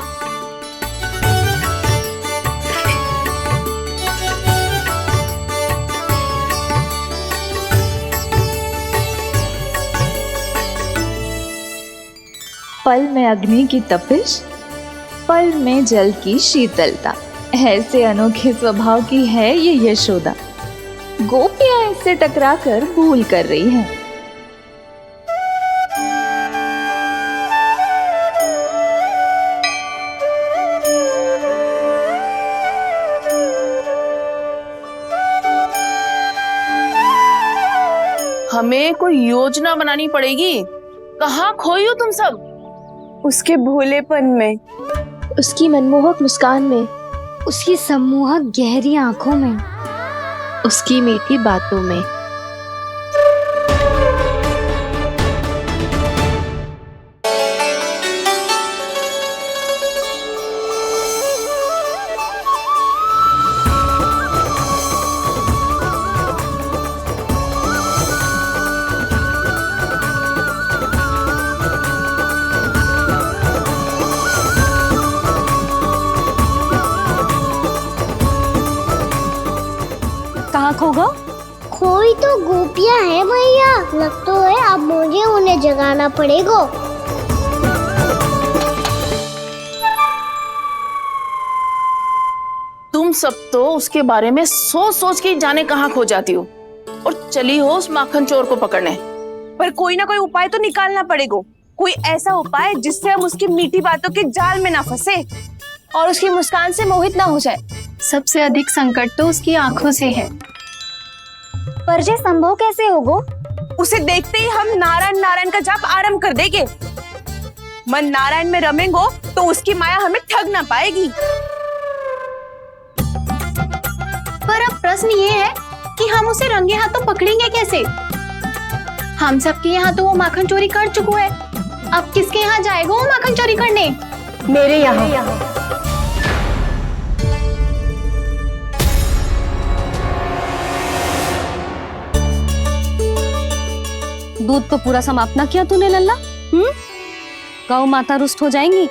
पल में अग्नि की तपिश, पल में जल की शीतलता, ऐसे अनोखे स्वभाव की है ये यशोदा। गोपियां इससे टकराकर भूल कर रही हैं। हमें कोई योजना बनानी पड़ेगी। कहाँ खोई हो तुम सब? उसके भोलेपन में, उसकी मनमोहक मुस्कान में, उसकी सम्मोहक गहरी आंखों में, उसकी मीठी बातों में। कहाँ खो गो? खोई तो गोपियां है मैया, लगता है अब मुझे उन्हें जगाना पड़ेगा। तुम सब तो उसके बारे में सोच सोच के जाने कहाँ खो जाती हो और चली हो उस माखन चोर को पकड़ने। पर कोई ना कोई उपाय तो निकालना पड़ेगा। कोई ऐसा उपाय जिससे हम उसकी मीठी बातों के जाल में ना फंसे और उसकी मुस्कान से मोहित ना हो जाए। सबसे अधिक संकट तो उसकी आंखों से है। पर ये संभव कैसे होगो? उसे देखते ही हम नारायण नारायण का जाप आरंभ कर देंगे। मन नारायण में रमेंगो तो उसकी माया हमें ठग ना पाएगी। पर अब प्रश्न ये है कि हम उसे रंगे हाथों पकड़ेंगे कैसे? हम सबके यहाँ तो वो माखन चोरी कर चुका है। अब किसके यहाँ जाएगा वो माखन चोरी करने? मेरे यहाँ। दूध तो पूरा समाप्त ना किया तूने लल्ला। गौ माता रुष्ट हो जाएंगी।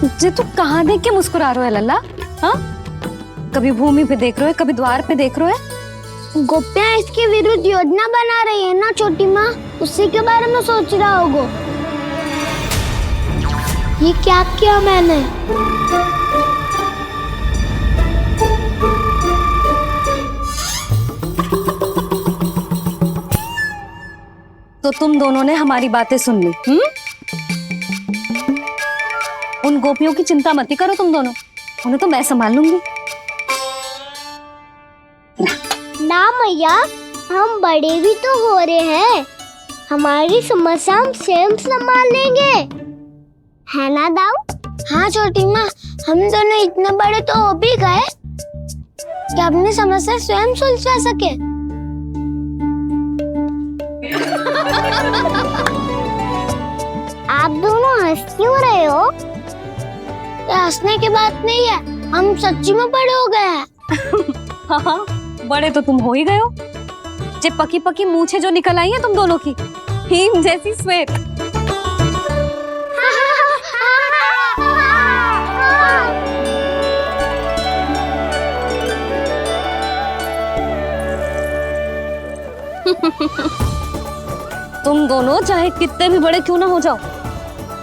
जे तू कहाँ देख के मुस्कुरा रहे हो लल्ला? हाँ, कभी भूमि पे देख रहे हो, कभी द्वार पे देख रहे हो। गोपियाँ इसके विरुद्ध योजना बना रही है ना छोटी माँ, उसी के बारे में सोच रहा होगा। ये क्या किया मैंने? तो तुम दोनों ने हमारी बातें सुन ली। उन गोपियों की चिंता मत करो तुम दोनों, उन्हें तो मैं संभाल लूंगी। ना मैया, हम बड़े भी तो हो रहे हैं, हमारी समस्या हम स्वयं संभाल लेंगे, है ना दाऊ? हाँ छोटी माँ, हम दोनों इतने बड़े तो हो भी गए कि अपनी समस्या स्वयं सुलझा सके। आप दोनों हंस क्यों रहे हो? ये हंसने की बात नहीं है, हम सच्ची में बड़े हो गए हैं। हाँ, बड़े तो तुम हो ही गए हो। जे पकी पकी मूछें जो निकल आई हैं तुम दोनों की, हिम जैसी श्वेत। तुम दोनों चाहे कितने भी बड़े क्यों ना हो जाओ,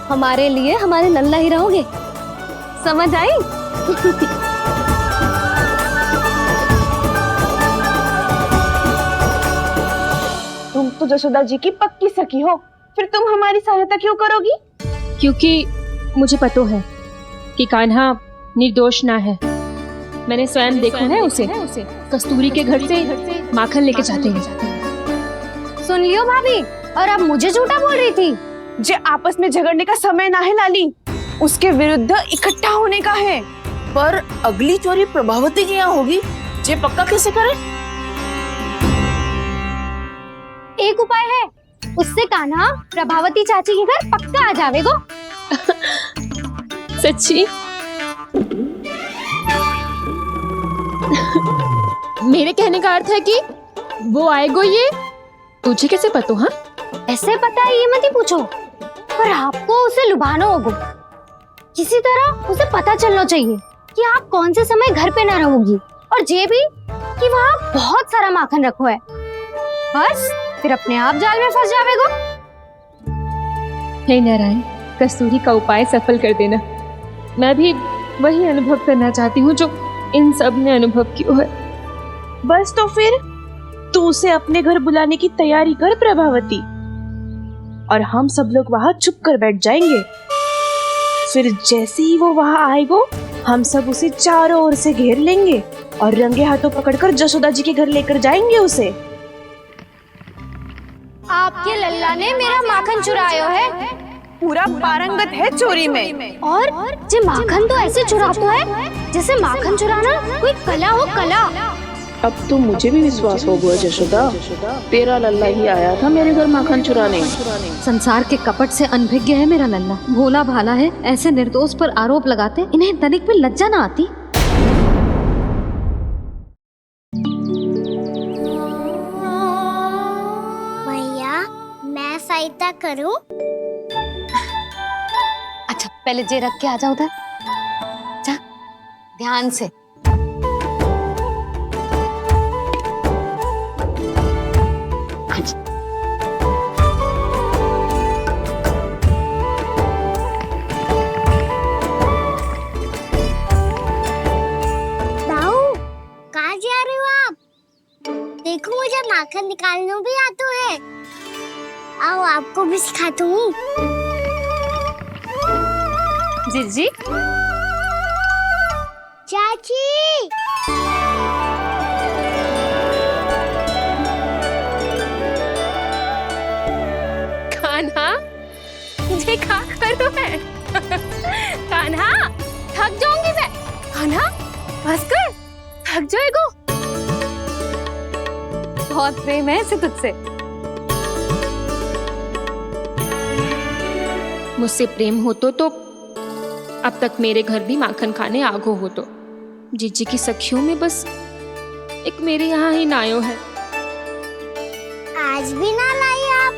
हमारे लिए हमारे लल्ला ही रहोगे, समझ आई? तुम तो जसोदा जी की पक्की सखी हो, फिर तुम हमारी सहायता क्यों करोगी? क्योंकि मुझे पता है कि कान्हा निर्दोष ना है। मैंने स्वयं देखा है उसे कस्तूरी के घर से माखन लेके जाते हैं। सुन लियो भाभी, और अब मुझे झूठा बोल रही थी। जे आपस में झगड़ने का समय ना है लाली, उसके विरुद्ध इकट्ठा होने का है। पर अगली चोरी प्रभावती की यहाँ होगी, जे पक्का कैसे करे? एक उपाय है, उससे कान्हा प्रभावती चाची के घर पक्का आ जावेगो। सच्ची? मेरे कहने का अर्थ है कि वो आएगो, ये तुझे कैसे पता? हाँ, ऐसे पता है ये मत ही पूछो, पर आपको उसे लुभाना होगा। किसी तरह उसे पता चलना चाहिए कि आप कौन से समय घर पे ना रहोगी, और ये भी कि वहाँ बहुत सारा माखन रखो है। बस फिर अपने आप जाल में फंस जावेगो। हे नारायण, कस्तूरी का उपाय सफल कर देना। मैं भी वही अनुभव करना चाहती हूँ जो इन सब ने अनुभव किया है। बस तो फिर तू उसे अपने घर बुलाने की तैयारी कर प्रभावती, और हम सब लोग वहाँ चुप कर बैठ जाएंगे। फिर जैसे ही वो वहाँ आएगो, हम सब उसे चारों ओर से घेर लेंगे और रंगे हाथों पकड़कर जसोदा जी के घर लेकर जाएंगे उसे। आपके लल्ला ने मेरा माखन चुराया है, पूरा पारंगत है चोरी में। और जे माखन तो ऐसे चुराता है जैसे माखन चुराना कोई कला हो, कला। अब तो मुझे भी विश्वास हो गया जशोदा, तेरा लल्ला ही आया था मेरे घर माखन चुराने। संसार के कपट से अनभिज्ञ है मेरा लल्ला, भोला भाला है। ऐसे निर्दोष पर आरोप लगाते इन्हें तनिक भी लज्जा ना आती। भैया, मैं सहायता करूं? अच्छा, पहले जे रख के आ जाओ उधर, जा ध्यान से। देखो, मुझे माखन निकालना भी आता है। आओ, आपको भी सिखाता हूँ। जीजी, चाची, कान्हा, मुझे क्या करो है? कान्हा, थक जाऊंगी मैं। कान्हा, बस कर, थक जाएगो। बहुत प्रेम है इसे तुझसे। मुझसे प्रेम होतो तो अब तक मेरे घर भी माखन खाने आगो होतो। जीजी की सखियों में बस एक मेरे यहाँ ही नायो है। आज भी ना लाई आप?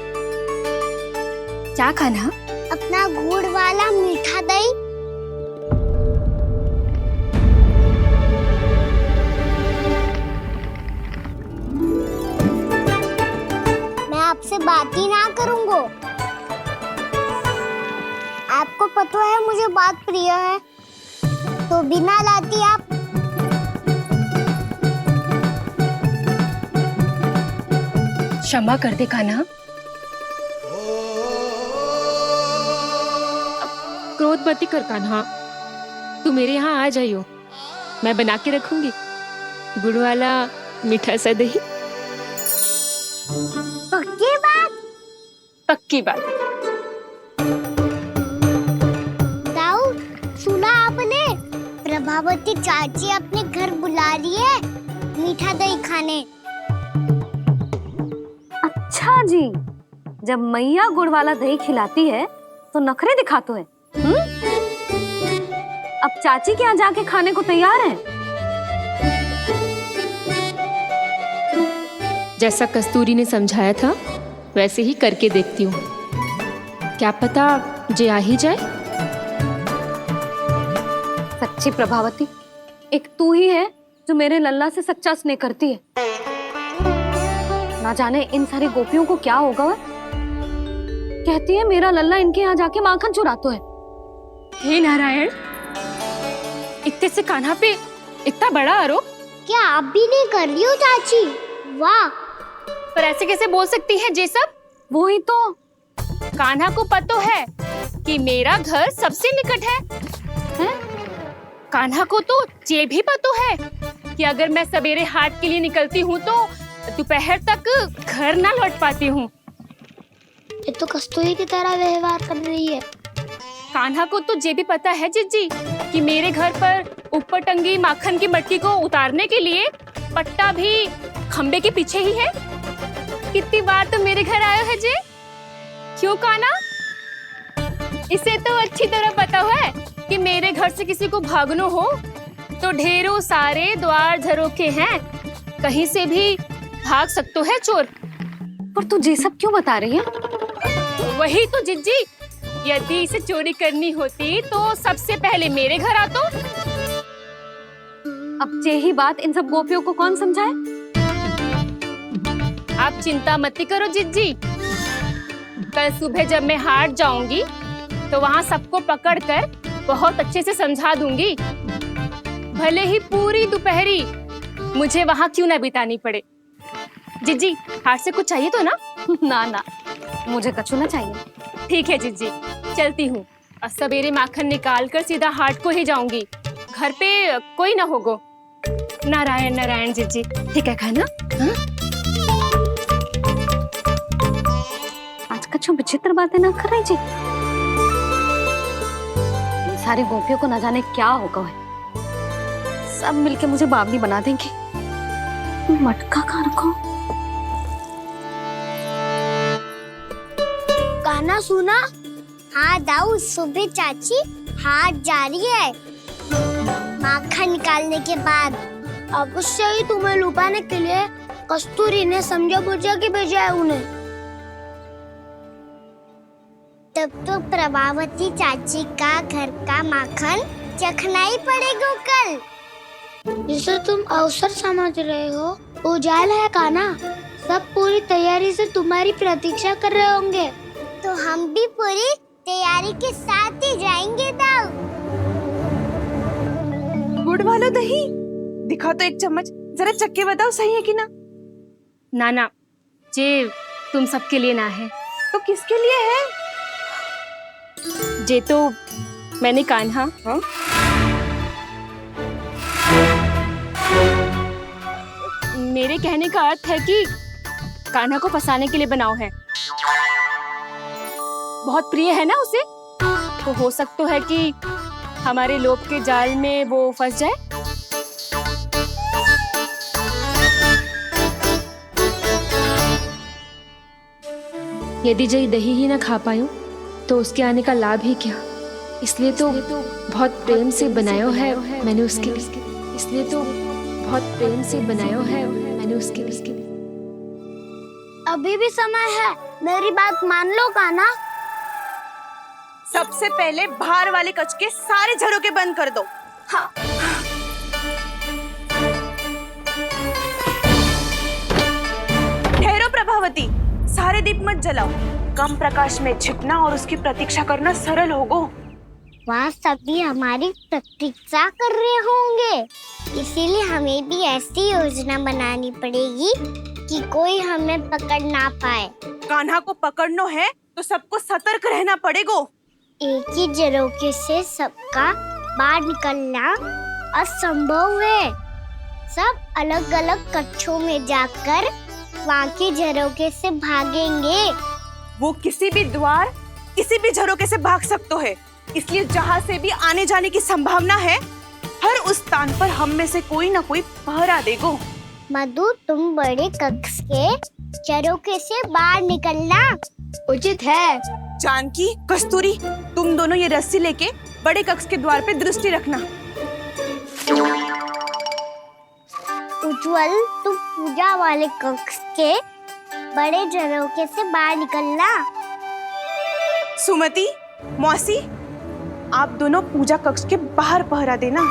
क्या कान्हा? अपना गुड़ वाला मीठा दही। बात ही ना करूँगा। आपको पता है मुझे बात प्रिय है, तो बिना लाती आप। क्षमा कर दे कान्हा। क्रोध मत कर कान्हा, तू मेरे यहाँ आ जाइयो, मैं बना के रखूंगी गुड़ वाला मीठा सा दही। पक्की बात? पक्की बात। दाऊ, सुना आपने? प्रभावती चाची अपने घर बुला रही है मीठा दही खाने। अच्छा जी, जब मैया गुड़ वाला दही खिलाती है तो नखरे दिखाते हैं। अब चाची के यहाँ जाके खाने को तैयार हैं। जैसा कस्तूरी ने समझाया था वैसे ही करके देखती हूँ, क्या पता जे आ ही जाए। सच्ची प्रभावती, एक तू ही है जो मेरे लल्ला से सच्चा स्नेह करती है। ना जाने इन सारी गोपियों को क्या होगा। वह कहती है मेरा लल्ला इनके यहाँ जाके माखन चुराता है। हे नारायण, इतने से कान्हा पे इतना बड़ा आरोप। क्या आप भी नहीं कर रही हो चाची? वाह, पर ऐसे कैसे बोल सकती है जे सब? वही तो, कान्हा को पता है कि मेरा घर सबसे निकट है? कान्हा को तो ये भी पता है कि अगर मैं सवेरे हाट के लिए निकलती हूँ तो दोपहर तक घर ना लौट पाती हूँ। ये तो कस्तूरी की तरह व्यवहार कर रही है। कान्हा को तो ये भी पता है जीजी कि मेरे घर पर ऊपर टंगी माखन की मटकी को उतारने के लिए पट्टा भी खंबे के पीछे ही है। कितनी बार तो मेरे घर आया है जी। क्यों कान्हा? इसे तो अच्छी तरह पता है कि मेरे घर से किसी को भागना हो तो ढेरों सारे द्वार झरोखे हैं, कहीं से भी भाग सकते है चोर। पर तू ये सब क्यों बता रही है? वही तो जिज्जी, यदि इसे चोरी करनी होती तो सबसे पहले मेरे घर आतो। अब यही बात इन सब गोपियों को कौन समझाए? आप चिंता मत करो जिज्जी, कल सुबह जब मैं हाट जाऊंगी तो वहाँ सबको पकड़कर बहुत अच्छे से समझा दूंगी, भले ही पूरी दोपहरी मुझे वहाँ क्यों ना बितानी पड़े। जिज्जी, हाट से कुछ चाहिए तो ना? ना ना, मुझे कछु ना चाहिए। ठीक है जिज्जी, चलती हूँ। और सवेरे माखन निकाल कर सीधा हाट को ही जाऊंगी, घर पे कोई ना होगो। नारायण नारायण जिज्जी, ठीक है खाना? हाँ? आज कछु विचित्र बातें ना कर रही जी। इन सारी गोपियों को न जाने क्या होगा है। सब मिलके मुझे बावली बना देंगे। मटका कहाँ रखो? गाना सुना? हाँ दाऊ, सुबह चाची हाट जा रही है माखन निकालने के बाद। अवश्य ही तुम्हें लुभाने के लिए कस्तूरी ने समझा बुझा के भेजा है उन्हें। तब तो प्रभावती चाची का घर का माखन चखना ही पड़ेगा कल। जिसे तुम अवसर समझ रहे हो उजाला है कान्हा, सब पूरी तैयारी से तुम्हारी प्रतीक्षा कर रहे होंगे। तो हम भी पूरी तैयारी के साथ ही जाएंगे दाऊ। गुड़ वाला दही दिखा तो एक चम्मच, जरा चक्के बताओ सही है कि ना? ना ना, जे तुम सबके लिए ना है। तो किसके लिए है? जे तो मैंने कान्हा। हाँ? मेरे कहने का अर्थ है कि कान्हा को फंसाने के लिए बनाओ है। बहुत प्रिय है ना उसे, तो हो सकता है कि हमारे लोभ के जाल में वो फंस जाए। यदि जय दही ही ना खा पायूं तो उसके आने का लाभ ही क्या। इसलिए तो बहुत प्रेम से बनाया है मैंने उसके लिए। इसलिए तो बहुत प्रेम से बनाया है मैंने उसके लिए। अभी भी समय है, मेरी बात मान लो कान्हा। सबसे पहले बाहर वाले कच के सारे झरोके बंद कर दो। हाँ। ठहरो प्रभावती, सारे दीप मत जलाओ। कम प्रकाश में छिपना और उसकी प्रतीक्षा करना सरल होगो। वहाँ सभी हमारी प्रतीक्षा कर रहे होंगे, इसीलिए हमें भी ऐसी योजना बनानी पड़ेगी कि कोई हमें पकड़ ना पाए। कान्हा को पकड़ना है तो सबको सतर्क रहना पड़ेगा। एक ही झरोखे से सबका बाहर निकलना असंभव है। सब अलग अलग कक्षों में जाकर वहाँ के झरोखे से भागेंगे। वो किसी भी द्वार, किसी भी झरोखे से भाग सकते है, इसलिए जहाँ से भी आने जाने की संभावना है, हर उस स्थान पर हम में से कोई ना कोई पहरा देगो। मधु, तुम बड़े कक्ष के झरोखे से बाहर निकलना उचित है। जानकी, कस्तूरी, तुम दोनों ये रस्सी लेके बड़े कक्ष के द्वार पे दृष्टि रखना। उज्जवल, तुम पूजा वाले कक्ष के बड़े झरोखे से बाहर निकलना। सुमति, मौसी, आप दोनों पूजा कक्ष के बाहर पहरा देना।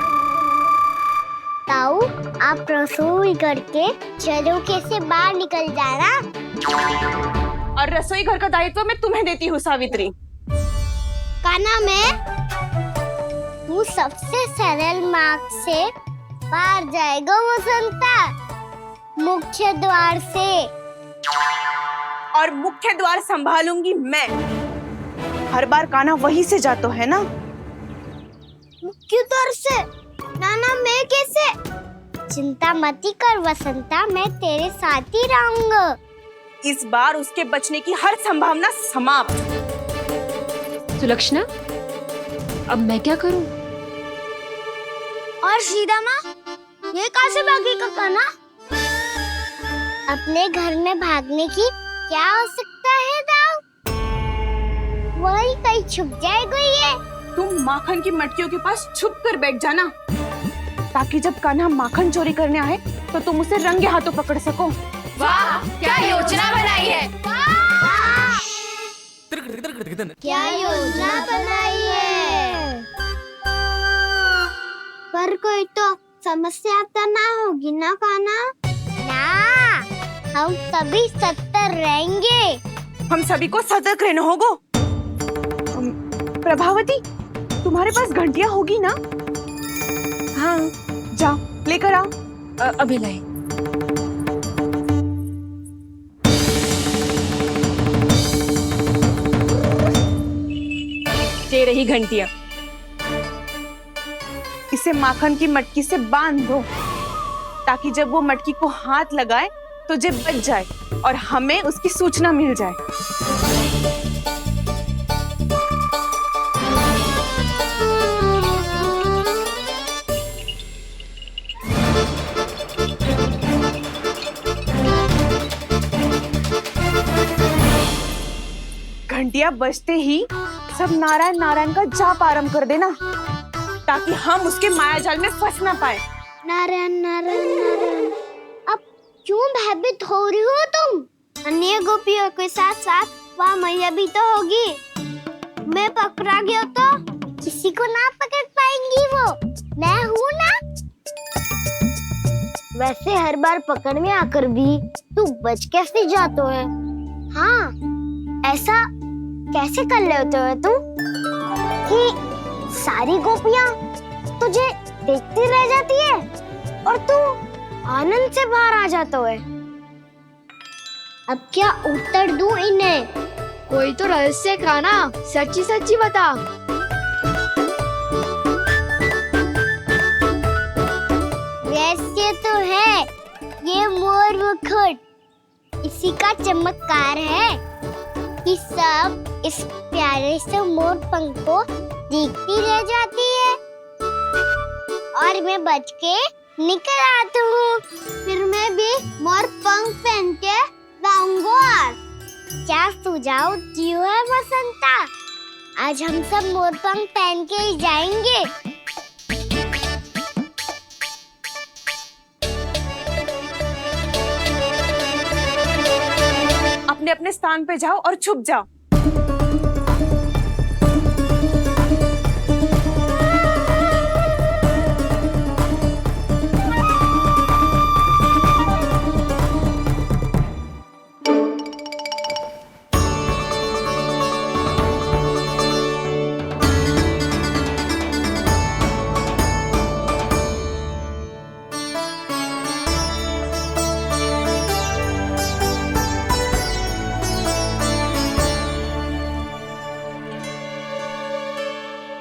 ताऊ, आप रसोई करके झरोखे से बाहर निकल जाना। और रसोई घर का दायित्व मैं तुम्हें देती हूँ सावित्री। कान्हा, मैं तू सबसे सरल मार्ग से बाहर जाएगा वसंता, मुख्य द्वार से। और मुख्य द्वार संभालूंगी मैं। हर बार कान्हा वहीं से जाता है ना। मुख्य द्वार से? नाना, मैं कैसे? चिंता मत कर वसंता, मैं तेरे साथ ही रहूंगा। इस बार उसके बचने की हर संभावना समाप्त। सुलक्षणा, अब मैं क्या करूं? और सीधा माँ, ये कहाँ से भागेगा कान्हा? अपने घर में भागने की क्या हो सकता है दाऊ? वही कहीं छुप जाएगा ये। तुम माखन की मटकियों के पास छुप कर बैठ जाना, ताकि जब कान्हा माखन चोरी करने आए तो तुम उसे रंगे हाथों पकड़ सको। वाह, क्या योजना बनाई है। क्या योजना बनाई है? पर कोई तो समस्या तो ना होगी ना कान्हा? ना, हम सभी सतर्क रहेंगे। हम सभी को सतर्क रहना होगा। प्रभावती, तुम्हारे पास घंटियां होगी ना? हाँ, जाओ लेकर आओ। अभी लाई। ये रही घंटियां। इसे माखन की मटकी से बांध दो, ताकि जब वो मटकी को हाथ लगाए तो जे बच जाए और हमें उसकी सूचना मिल जाए। घंटियां बजते ही सब नारायण नारायण का जाप आरंभ कर देना, ताकि हम उसके मायाजाल में फंस ना पाए। नारायण नारायण नारायण। अब क्यों भयभीत हो रही हो तुम? अन्य गोपियों के साथ साथ वहाँ मैया भी तो होगी। मैं पकड़ा गया तो किसी को ना पकड़ पाएंगी वो, मैं हूँ ना। वैसे हर बार पकड़ में आकर भी तू बच कैसे जाता है? हाँ, ऐसा कैसे कर लेते हो तुम कि सारी गोपियाँ तुझे देखती रह जाती है और तू आनंद से बाहर आ जाता है? अब क्या उत्तर दूं इन्हें? कोई तो रहस्य कान्हा, सच्ची सच्ची बता। रहस्य तो है, ये मोर मुकुट इसी का चमत्कार है कि सब इस प्यारे से मोर पंख को देखती रह जाती है और मैं बच के निकल आता हूँ। फिर मैं भी मोर पंख पहन के गाऊंगा। क्या सुझाव दियो है वसंता? आज हम सब मोर पंख पहन के ही जाएंगे। अपने अपने स्थान पे जाओ और छुप जाओ।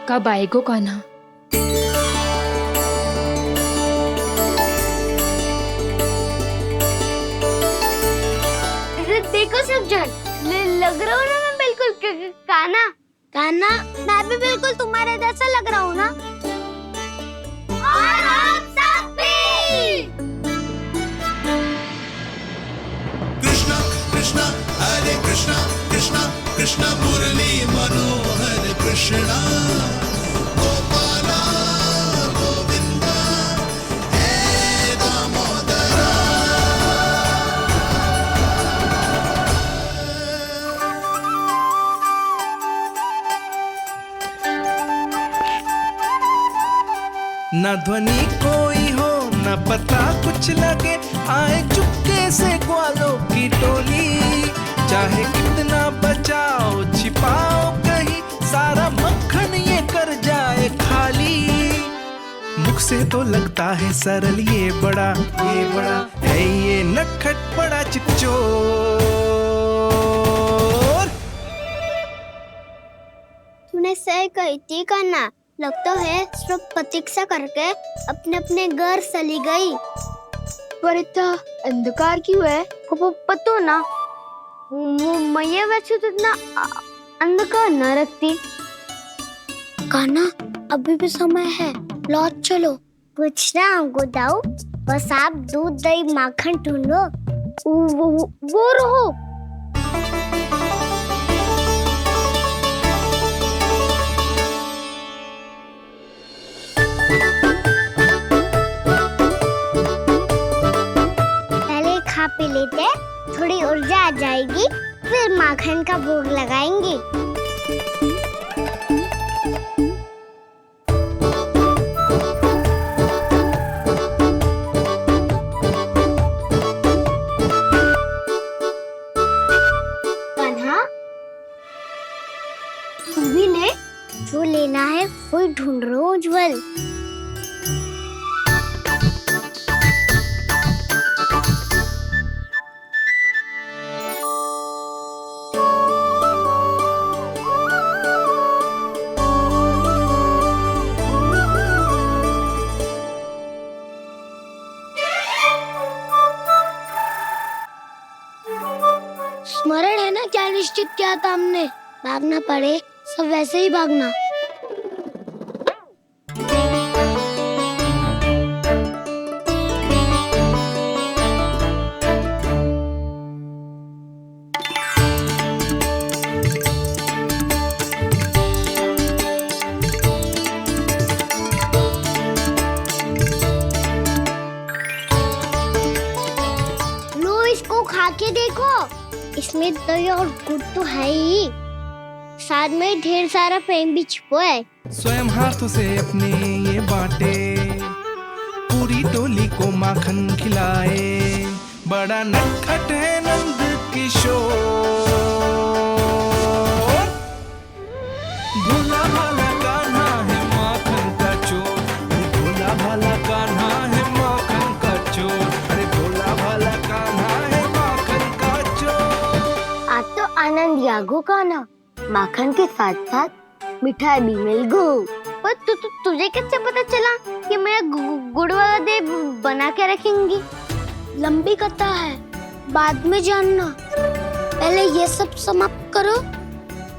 कब आएगो कान्हा? देखो सब जन, लग रहा हूँ ना मैं बिल्कुल कान्हा। कान्हा, मैं भी बिल्कुल तुम्हारे जैसा लग रहा हूँ ना? और हम सब भी। कृष्णा कृष्णा हरे कृष्णा कृष्णा कृष्णा मुरली मनोहर कृष्णा गोपाला गोविंदा हे दामोदरा। न ध्वनि कोई हो न पता कुछ लगे, आए चुपके से ग्वालों की टोली। चाहे कितना बचाओ छिपाओ कहीं, सारा मक्खन ये कर जाए खाली। मुख से तो लगता है सरल ये बड़ा है ये नटखट बड़ा चिकचोर। तूने सही कही थी कान्हा, लगता है सिर्फ प्रतीक्षा करके अपने अपने घर चली गई। पर इतना अंधकार क्यों है? पतो ना, मैं वैसे तो इतना अंधकार न रखती। कान्हा, अभी भी समय है, लौट चलो। कुछ ना हमको दाऊ, बस आप दूध दही माखन ढूंढो। वो रहो। खा पी लेते, थोड़ी ऊर्जा आ जाएगी, फिर माखन का भोग लगाएंगे। कान्हा, तू भी ले, जो लेना है वही ढूंढ रहा हूँ उज्जवल। स्मरण है ना क्या निश्चित किया था हमने? भागना पड़े सब वैसे ही भागना। लो इसको खा के देखो, इसमें दही और गुड़ तो है ही, साथ में ढेर सारा प्रेम भी छिपा है। स्वयं हाथों से अपने ये बांटे, पूरी टोली को माखन खिलाए। बड़ा नटखट है नंद किशोर, भोला भाला कान्हा है माखन का चोर। भोला भाला कान्हा है माखन का चोर। अरे भोला भाला कान्हा है माखन का चोर। आज तो आनंद यागो कान्हा, माखन के साथ साथ मिठाई भी मिल गई। पर तुझे कैसे पता चला कि मैं गुड़ वाला देव बना के रखेंगी? लंबी कथा है, बाद में जानना। पहले ये सब समाप्त करो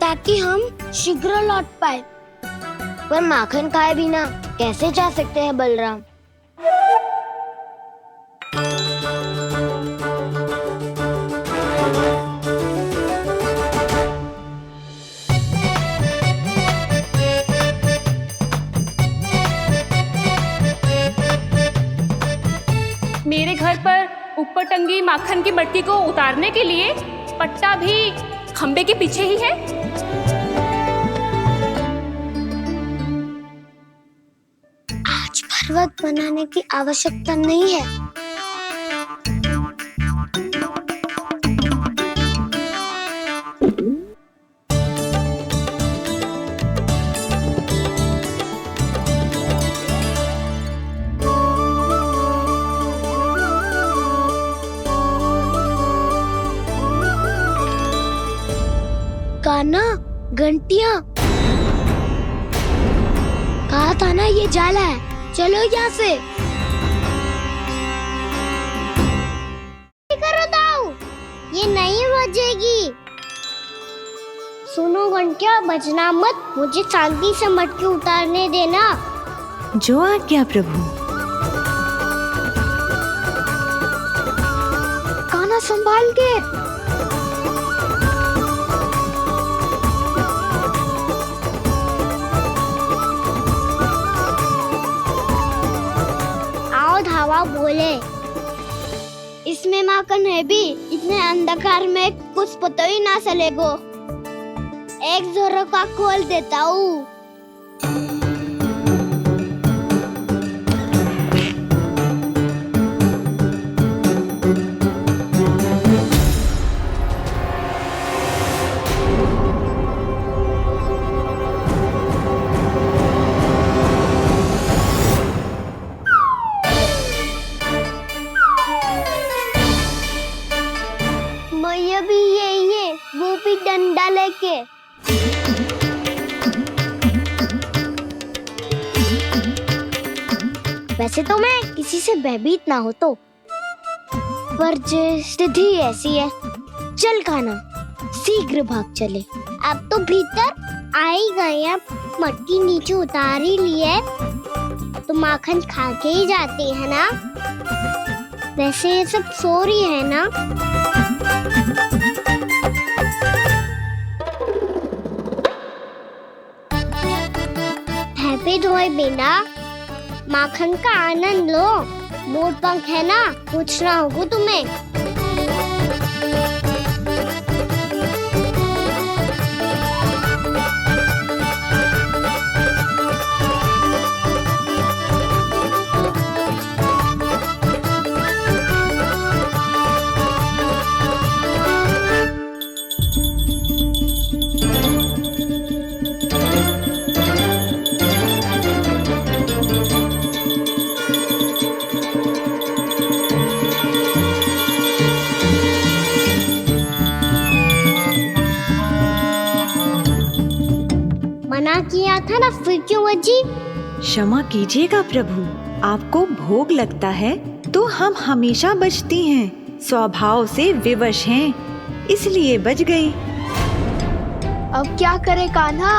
ताकि हम शीघ्र लौट पाए। पर माखन खाए बिना कैसे जा सकते हैं बलराम? मेरे घर पर ऊपर टंगी माखन की मटकी को उतारने के लिए पट्टा भी खंबे के पीछे ही है। आज पर्वत बनाने की आवश्यकता नहीं है। गाना, घंटियां, कहा था ना ये जाला है, चलो यहाँ से। करो दाऊ, ये नहीं बजेगी। सुनो घंटिया, बजना मत, मुझे शांति से मटकी उतारने देना। जो आज्ञा प्रभु। कान्हा संभाल के। आओ धावा बोले, इसमें माखन है भी, इतने अंधकार में कुछ पता ही ना चलेगो। एक जोरों का खोल देता हूँ। मैया भी यही है, वो भी डंडा लेके। वैसे तो मैं किसी से भयभीत ना हो तो, पर स्थिति ऐसी है। चल कान्हा, शीघ्र भाग चले। अब तो भीतर आ ही गए हैं, मटकी नीचे उतार ही लिए, तो माखन खा के ही जाते हैं ना। वैसे ये सब सो रही है ना। हैप्पी धोए बिना माखन का आनंद लो। मोर पंख है ना, पूछना होगा तुम्हें। मना किया था ना, फिर क्यों बजी? क्षमा कीजिएगा प्रभु, आपको भोग लगता है तो हम हमेशा बजती हैं, स्वभाव से विवश हैं, इसलिए बज गई। अब क्या करे कान्हा?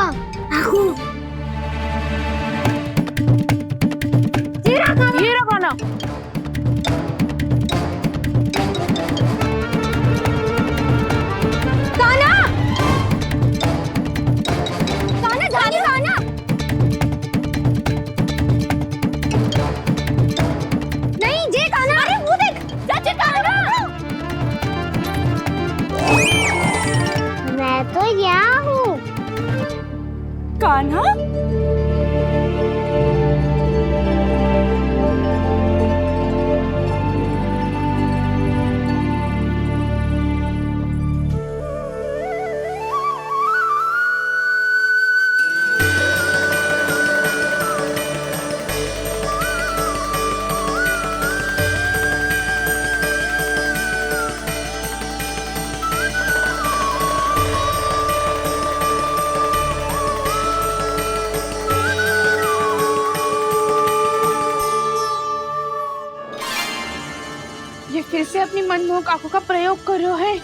ये रहा कान्हा। मैं तो यहाँ हूँ। कान्हा, ये फिर से अपनी मनमोहक आंखों का प्रयोग कर रहे है।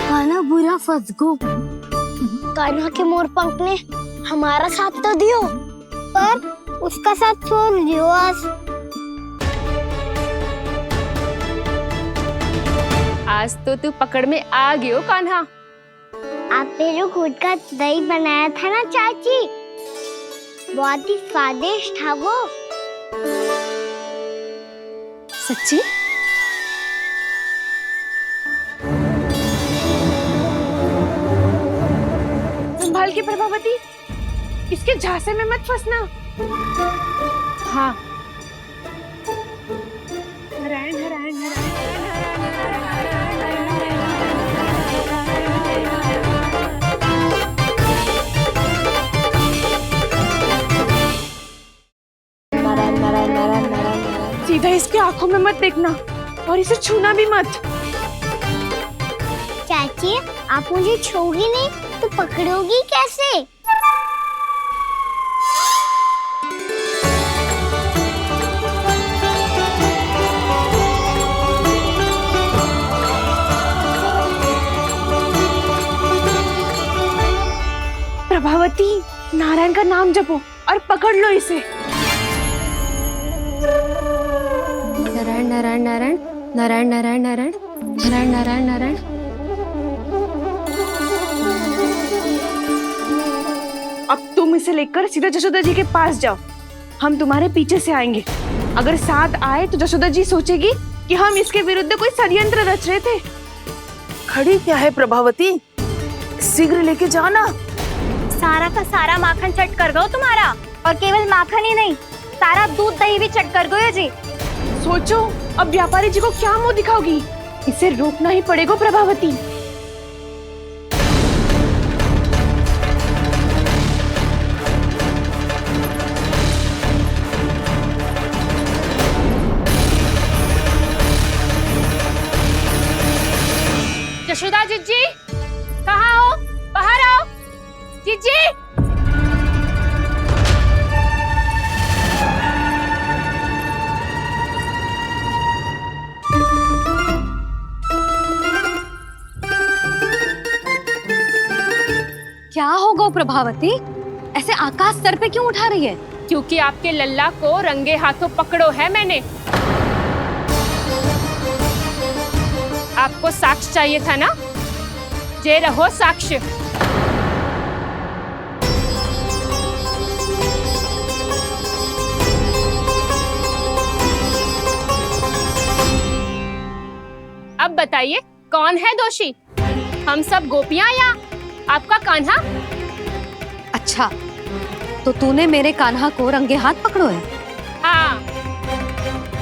कान्हा बुरा फंस गो। कान्हा के मोर पंख ने हमारा साथ तो दियो, पर उसका साथ छोड़ दियो आज। आज तो तू पकड़ में आ गयो कान्हा। आपने जो खुद का दही बनाया था ना चाची, बहुत ही स्वादिष्ट था वो। सच्ची? संभाल के प्रभावती, इसके झांसे में मत फंसना। हाँ। नारायण नारायण नारायण। नारायण नारायण नारायण नारायण नारायण नारायण। सीधा इसके आंखों में मत देखना और इसे छूना भी मत। चाची, आप मुझे छोड़ोगी नहीं तो पकड़ोगी कैसे? प्रभावती, नारायण का नाम जपो और पकड़ लो इसे। नारायण नारायण नारायण नारायण नारायण नारायण नारायण नारायण नारायण। अब तुम इसे लेकर सीधा जशोदा जी के पास जाओ, हम तुम्हारे पीछे से आएंगे। अगर साथ आए तो जशोदा जी सोचेगी कि हम इसके विरुद्ध कोई षड्यंत्र रच रहे थे। खड़ी क्या है प्रभावती, शीघ्र लेके जाओ ना। सारा का सारा माखन चट कर गयो तुम्हारा, और केवल माखन ही नहीं, सारा दूध दही भी चट कर गयो जी। सोचो अब व्यापारी जी को क्या मुंह दिखाओगी, इसे रोकना ही पड़ेगा प्रभावती। जशोदा जीजी, कहाँ हो? बाहर आओ जीजी। क्या होगा प्रभावती, ऐसे आकाश सर पे क्यों उठा रही है? क्योंकि आपके लल्ला को रंगे हाथों पकड़ो है मैंने। आपको साक्ष्य चाहिए था ना, जे रहो साक्ष्य। अब बताइए कौन है दोषी, हम सब गोपियां या आपका कान्हा? अच्छा, तो तूने मेरे कान्हा को रंगे हाथ पकड़ो है? हाँ।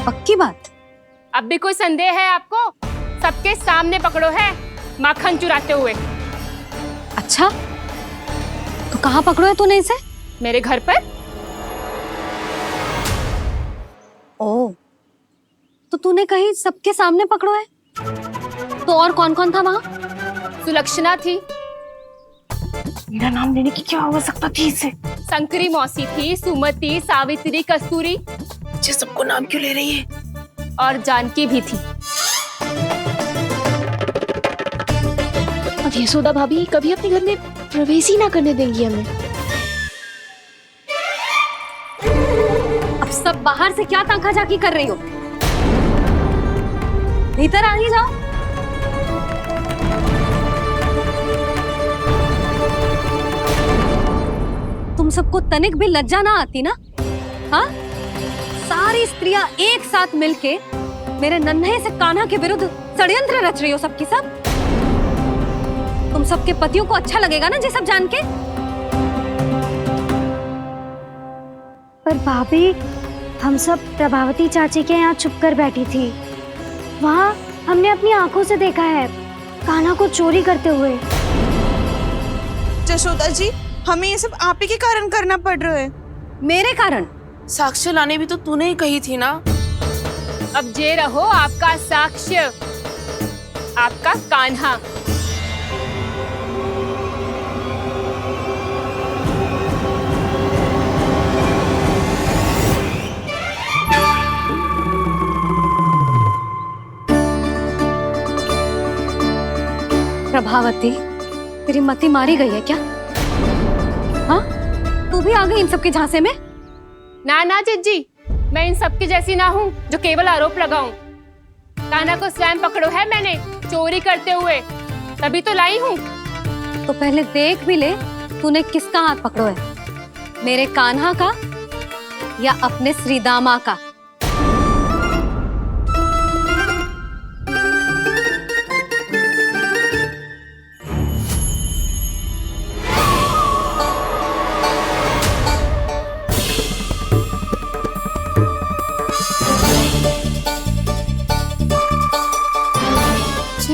पक्की बात? अब भी कोई संदेह है आपको? सबके सामने पकड़ो है माखन चुराते हुए। अच्छा, तो कहाँ पकड़ो है तूने इसे? मेरे घर पर। ओ, तो तूने कहीं सबके सामने पकड़ो है? तो और कौन कौन था वहाँ? सुलक्षणा थी। मेरा नाम लेने की क्या आवश्यकता थी इसे? संकरी मौसी थी, सुमति, सावित्री, कस्तूरी। ये सबको नाम क्यों ले रही है? और जानकी भी थी। अब यशोदा भाभी कभी अपने घर में प्रवेश ही ना करने देंगी हमें। अब सब बाहर से क्या ताका झाकी कर रही हो? भीतर आ ही जाओ। तुम सबको तनिक भी लज्जा ना आती ना? हाँ, सारी स्त्रियां एक साथ मिलके मेरे नन्हे से कान्हा के विरुद्ध षड्यंत्र रच रही हो सबकी सब। तुम सबके पतियों को अच्छा लगेगा ना ये सब जान के? पर भाभी, हम सब प्रभावती चाची के यहाँ छुप कर बैठी थी। वहाँ हमने अपनी आंखों से देखा है कान्हा को चोरी करते हुए। जशोदा जी, हमें ये सब आप ही के कारण करना पड़ रहा है। मेरे कारण? साक्ष्य लाने भी तो तूने ही कही थी ना। अब जे रहो आपका साक्ष्य, आपका कान्हा। प्रभावती, तेरी मति मारी गई है क्या? हाँ, तू भी आ गई इन सबके झांसे में? ना ना जीजी, मैं इन सबकी जैसी ना हूँ जो केवल आरोप लगाऊं। कान्हा को स्वयं पकड़ो है मैंने चोरी करते हुए, तभी तो लाई हूँ। तो पहले देख भी ले तूने किसका हाथ पकड़ो है, मेरे कान्हा का या अपने श्रीदामा का?